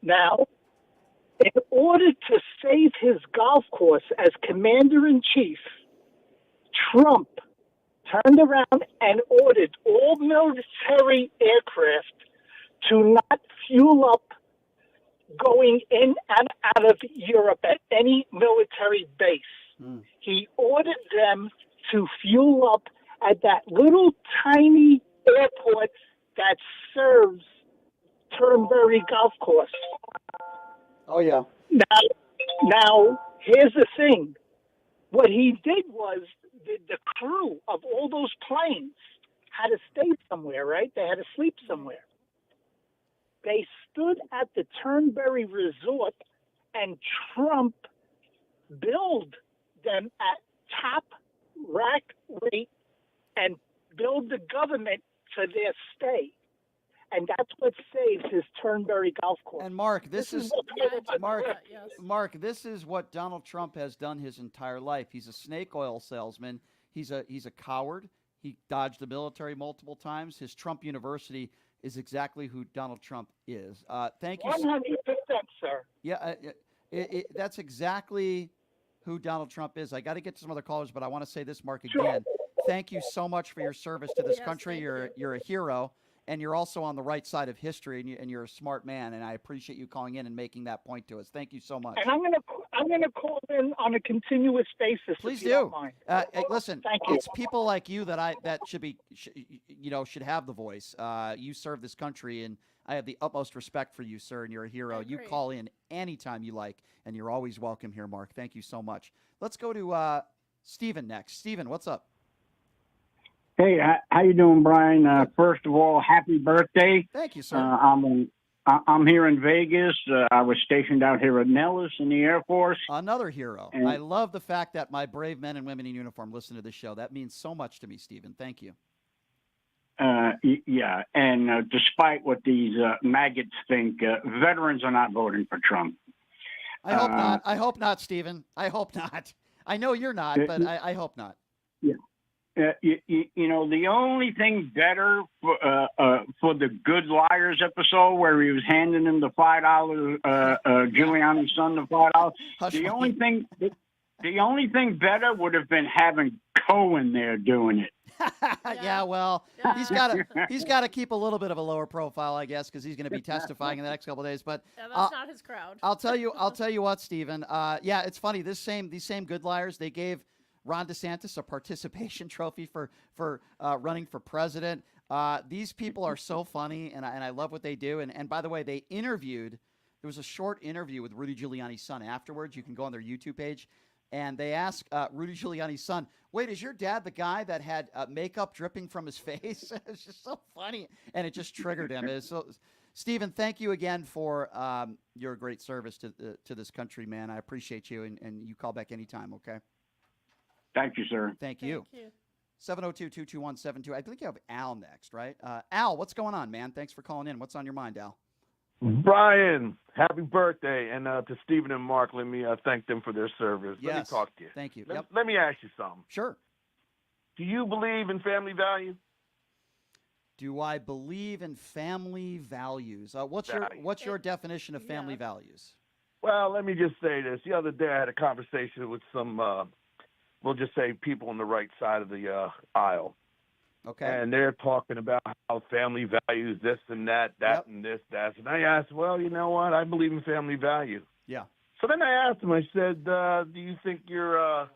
Now, in order to save his golf course as commander-in-chief, Trump turned around and ordered all military aircraft to not fuel up going in and out of Europe at any military base. He ordered them to fuel up at that little tiny airport that serves Turnberry Golf Course. Oh, yeah. Now, here's the thing. What he did was the crew of all those planes had to stay somewhere, right? They had to sleep somewhere. They stood at the Turnberry Resort, and Trump billed them at top rack rate and billed the government for their stay. And that's what saved his Turnberry Golf Course. And Mark, this is Mark. Mark, this is what Donald Trump has done his entire life. He's a snake oil salesman. He's a coward. He dodged the military multiple times. His Trump University is exactly who Donald Trump is. Thank you. 100%, sir. Yeah, that's exactly who Donald Trump is. I got to get to some other callers, but I want to say this, Mark, again. Thank you so much for your service to this country. You're a hero. And you're also on the right side of history, and you're a smart man, and I appreciate you calling in and making that point to us. Thank you so much. And I'm gonna call in on a continuous basis. Please if you do. don't mind. Listen, Thank you. it's people like you that should have the voice. You serve this country, and I have the utmost respect for you, sir, and you're a hero. You call in anytime you like, and you're always welcome here, Mark. Thank you so much. Let's go to Stephen next. Stephen, what's up? Hey, how you doing, Brian? First of all, happy birthday. Thank you, sir. I'm here in Vegas. I was stationed out here at Nellis in the Air Force. Another hero. And I love the fact that my brave men and women in uniform listen to this show. That means so much to me, Stephen. Thank you. Yeah, and despite what these maggots think, veterans are not voting for Trump. I hope not. I hope not, Stephen. I hope not. I know you're not, but I hope not. Yeah. You know, the only thing better for the Good Liars episode where he was handing him the $5, Giuliani's son the $5. The only thing better would have been having Cohen there doing it. Yeah, well, he's got to keep a little bit of a lower profile, I guess, because he's going to be testifying in the next couple of days. But that's not his crowd. I'll tell you what, Stephen. Yeah, it's funny. These same Good Liars, they gave Ron DeSantis a participation trophy for running for president. These people are so funny, and I love what they do. And by the way, there was a short interview with Rudy Giuliani's son afterwards. You can go on their YouTube page. And they asked Rudy Giuliani's son, wait, is your dad the guy that had makeup dripping from his face? It's just so funny. And it just triggered him. Stephen, thank you again for your great service to this country, man. I appreciate you, and you call back anytime, okay? Thank you, sir. Thank you. 702-221-72. I think you have Al next, right? Al, what's going on, man? Thanks for calling in. What's on your mind, Al? Brian, happy birthday. And to Stephen and Mark, let me thank them for their service. Let me talk to you. Thank you. Let me ask you something. Sure. Do you believe in family value? Do I believe in family values? What's your definition of family values? Well, let me just say this. The other day I had a conversation with some, we'll just say people on the right side of the aisle. Okay. And they're talking about how family values this and that, and this, that. And I asked, well, you know what? I believe in family value. Yeah. So then I asked him, I said, do you think you're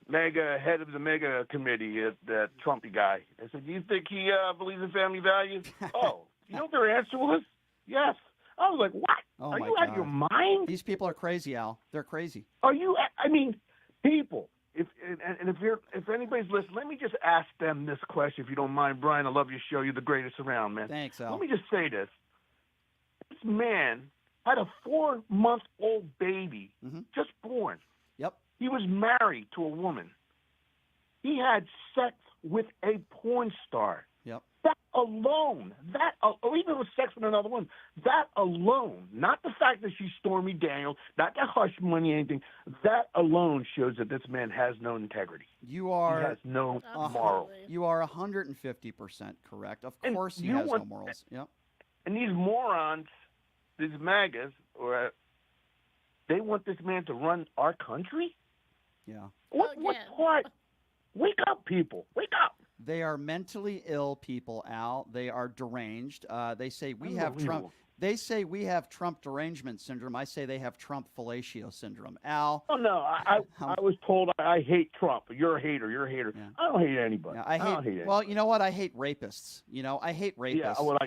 mega head of the mega committee, that Trumpy guy? I said, do you think he believes in family values? Oh, you know what their answer was? Yes. I was like, what? Oh, are my you out God. of your mind? These people are crazy, Al. They're crazy. Are you? I mean, people. If anybody's listening, let me just ask them this question, if you don't mind, Brian. I love your show. You're the greatest around, man. Thanks, Al. Let me just say this. This man had a 4-month-old baby, just born. Yep. He was married to a woman. He had sex with a porn star. Yep. That alone, or even with sex with another woman, that alone, not the fact that she's Stormy Daniels, not that hush money, anything, that alone shows that this man has no integrity. He has no morals. You are 150% correct. Of course he has no morals. Yep. And these morons, these MAGAs, they want this man to run our country? Yeah. What? Wake up, people. Wake up. They are mentally ill people, Al. They are deranged. They say we have Trump. They say we have Trump derangement syndrome. I say they have Trump fellatio syndrome. Al. Oh no, I was told I hate Trump. You're a hater. You're a hater. Yeah. I don't hate anybody. Yeah, I don't hate anybody. Well, you know what? I hate rapists. I hate rapists.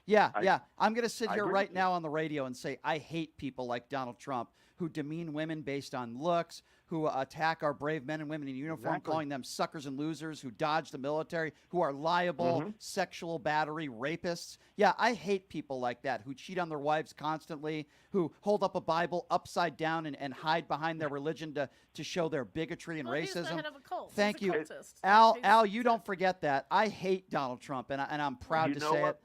Yeah. Well, I'm going to sit here right now on the radio and say I hate people like Donald Trump who demean women based on looks, who attack our brave men and women in uniform, calling them suckers and losers, who dodge the military, who are liable, sexual battery rapists. Yeah, I hate people like that, who cheat on their wives constantly, who hold up a Bible upside down and hide behind their religion to show their bigotry and racism. He's the head of a cult. Thank He's you. a cultist. Al, you don't forget that. I hate Donald Trump, and I'm proud to say it.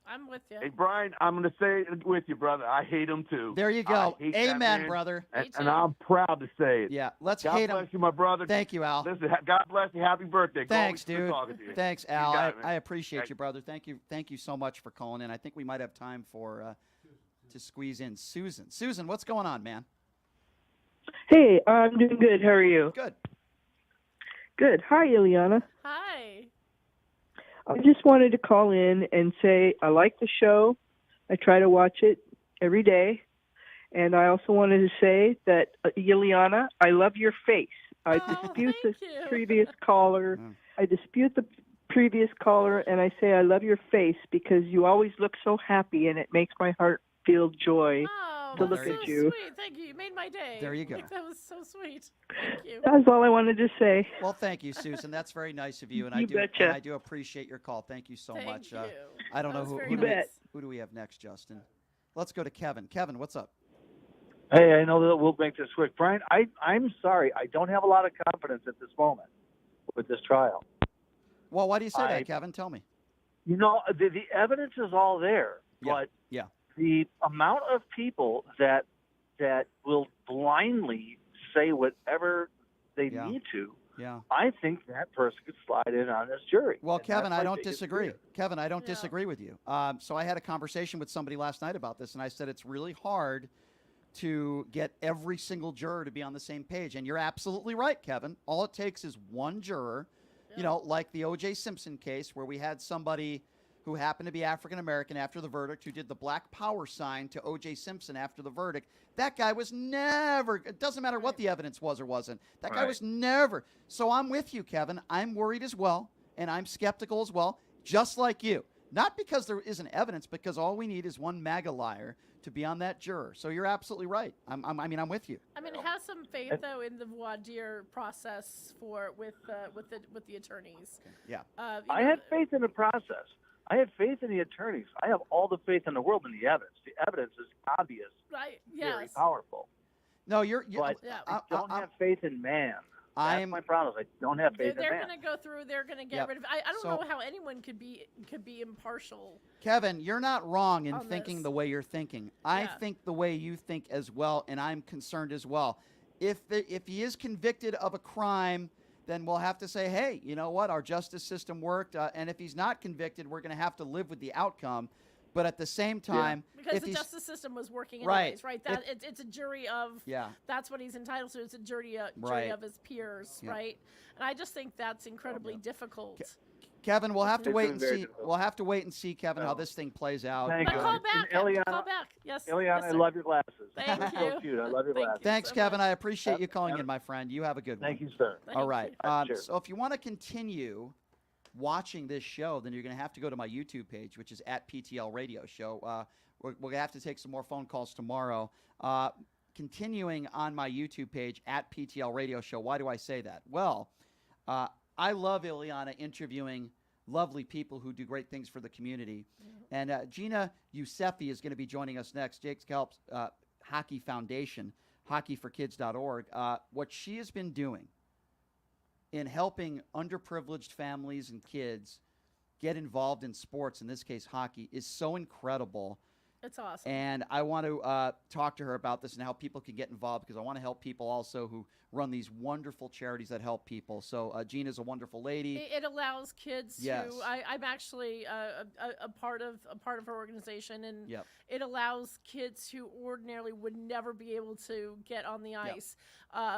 I'm with you. Hey, Brian, I'm going to say it with you, brother. I hate him, too. There you go. Amen, brother. brother. And I'm proud to say it. Yeah, let's God hate him. God bless you, my brother. Thank you, Al. Listen, God bless you. Happy birthday. Thanks, Good dude. talking to you. Thanks, Al. I appreciate Thank you, brother. Thank you so much for calling in. I think we might have time for to squeeze in Susan. Susan, what's going on, man? Hey, I'm doing good. How are you? Good. Good. Hi, Ileana. Hi. I just wanted to call in and say I like the show. I try to watch it every day. And I also wanted to say that, Ileana, I love your face. I dispute the previous caller. I dispute the previous caller, and I say I love your face because you always look so happy, and it makes my heart feel joy to look so at you. Sweet. Thank you. You made my day. There you go. That was so sweet. Thank you. That's all I wanted to say. Well, thank you, Susan. That's very nice of you, and You betcha. I do appreciate your call. Thank you so much. you. I don't know who do we have next, Justin. Let's go to Kevin. Kevin, what's up? Hey, I know that we'll make this quick. Brian, I'm sorry. I don't have a lot of confidence at this moment with this trial. Well, why do you say that, Kevin? Tell me. You know, the evidence is all there, but the amount of people that will blindly say whatever they need to, I think that person could slide in on this jury. Well, And Kevin, that's I my don't biggest disagree. fear. Kevin, I don't disagree with you. So I had a conversation with somebody last night about this, and I said it's really hard to get every single juror to be on the same page. And you're absolutely right, Kevin. All it takes is one juror, like the O.J. Simpson case where we had somebody who happened to be African-American after the verdict who did the Black Power sign to O.J. Simpson after the verdict. That guy was never, it doesn't matter what the evidence was or wasn't. That guy was never. So I'm with you, Kevin. I'm worried as well, and I'm skeptical as well, just like you. Not because there isn't evidence, because all we need is one MAGA liar to be on that juror. So you're absolutely right. I'm with you. I mean, have some faith though in the voir dire process with the attorneys. Yeah. I had faith in the process. I have faith in the attorneys. I have all the faith in the world in the evidence. The evidence is obvious, very powerful. No, But I don't have faith in man. That's my problem. I don't have faith in man. They're going to go through. They're going to get rid of. I don't know how anyone could be impartial. Kevin, you're not wrong in on thinking this. the way you're thinking. I think the way you think as well, and I'm concerned as well. If he is convicted of a crime, then we'll have to say, hey, you know what? Our justice system worked. And if he's not convicted, we're going to have to live with the outcome. But at the same time, because the justice system was working anyways, right? That it's a jury of that's what he's entitled to. It's a jury of his peers, right? And I just think that's incredibly difficult. Kevin, we'll have to wait and see. We'll have to wait and see, Kevin, how this thing plays out. Thank you. Call back. Ileana, Call back. Yes. Ileana, I love your glasses. Thank you. So cute. I love your glasses. Thanks, Kevin. I appreciate you calling in, my friend. You have a good one. Thank you, sir. All right. Sure. So if you want to continue watching this show, then you're going to have to go to my YouTube page, which is at PTL Radio Show. We're going to have to take some more phone calls tomorrow. Continuing on my YouTube page, at PTL Radio Show. Why do I say that? Well, I love Ileana interviewing lovely people who do great things for the community. And Gina Yousefi is going to be joining us next. Jake Scalp's Hockey Foundation, hockeyforkids.org. What she has been doing in helping underprivileged families and kids get involved in sports, in this case hockey, is so incredible. It's awesome. And I want to talk to her about this and how people can get involved, because I want to help people also who run these wonderful charities that help people. So Gina's a wonderful lady. It allows kids Yes. to. I'm actually a part of her organization, and Yep. it allows kids who ordinarily would never be able to get on the ice.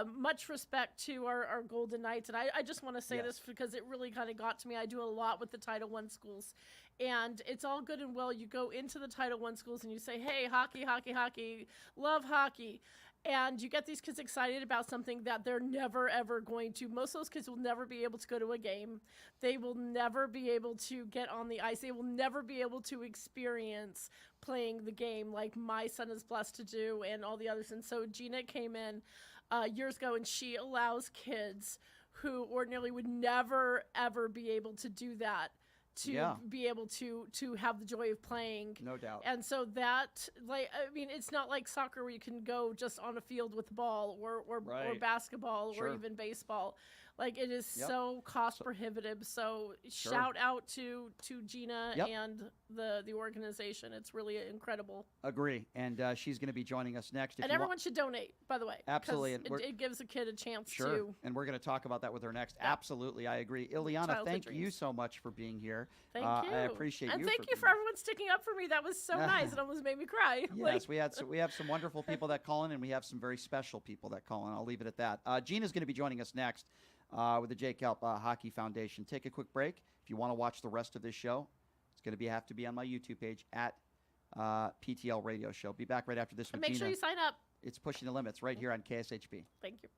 Much respect to our Golden Knights, and I just want to say Yes. this because it really kind of got to me. I do a lot with the Title I schools, and it's all good and well. You go into the Title I schools and you say, "Hey, hockey, hockey, hockey, love hockey." And you get these kids excited about something that they're never, ever going to. Most of those kids will never be able to go to a game. They will never be able to get on the ice. They will never be able to experience playing the game like my son is blessed to do and all the others. And so Gina came in years ago, and she allows kids who ordinarily would never, ever be able to do that to be able to have the joy of playing. No doubt. And so that, like, I mean, it's not like soccer where you can go just on a field with the ball or Right. basketball Sure. or even baseball. Like, it is Yep. so cost prohibitive. So Sure. shout out to Gina Yep. and the organization. It's really incredible. Agree. And she's going to be joining us next. If And you everyone should donate, by the way. 'cause Absolutely. And It gives a kid a chance Sure. to. And we're going to talk about that with her next. Absolutely. I agree. Ileana, Childhood thank you dreams. so much for being here. Thank you. I appreciate and you. thank you for everyone sticking up for me. That was so nice. It almost made me cry. Yes, we have some wonderful people that call in, and we have some very special people that call in. I'll leave it at that. Gina's going to be joining us next with the Jake Help Hockey Foundation. Take a quick break. If you want to watch the rest of this show, it's going to have to be on my YouTube page at PTL Radio Show. Be back right after this with Make Gina. sure you sign up. It's Pushing the Limits right here on KSHB. Thank you.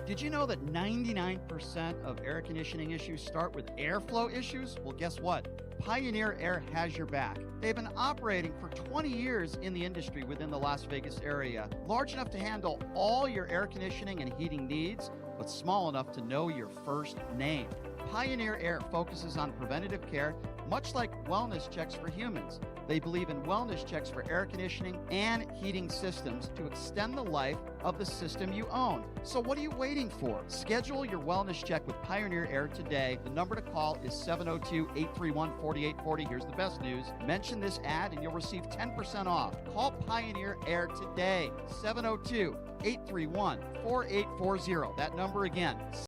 Did you know that 99% of air conditioning issues start with airflow issues? Well, guess what? Pioneer Air has your back. They've been operating for 20 years in the industry within the Las Vegas area, large enough to handle all your air conditioning and heating needs, but small enough to know your first name. Pioneer Air focuses on preventative care, much like wellness checks for humans. They believe in wellness checks for air conditioning and heating systems to extend the life of the system you own. So what are you waiting for? Schedule your wellness check with Pioneer Air today. The number to call is 702-831-4840. Here's the best news. Mention this ad and you'll receive 10% off. Call Pioneer Air today. 702-831-4840. That number again,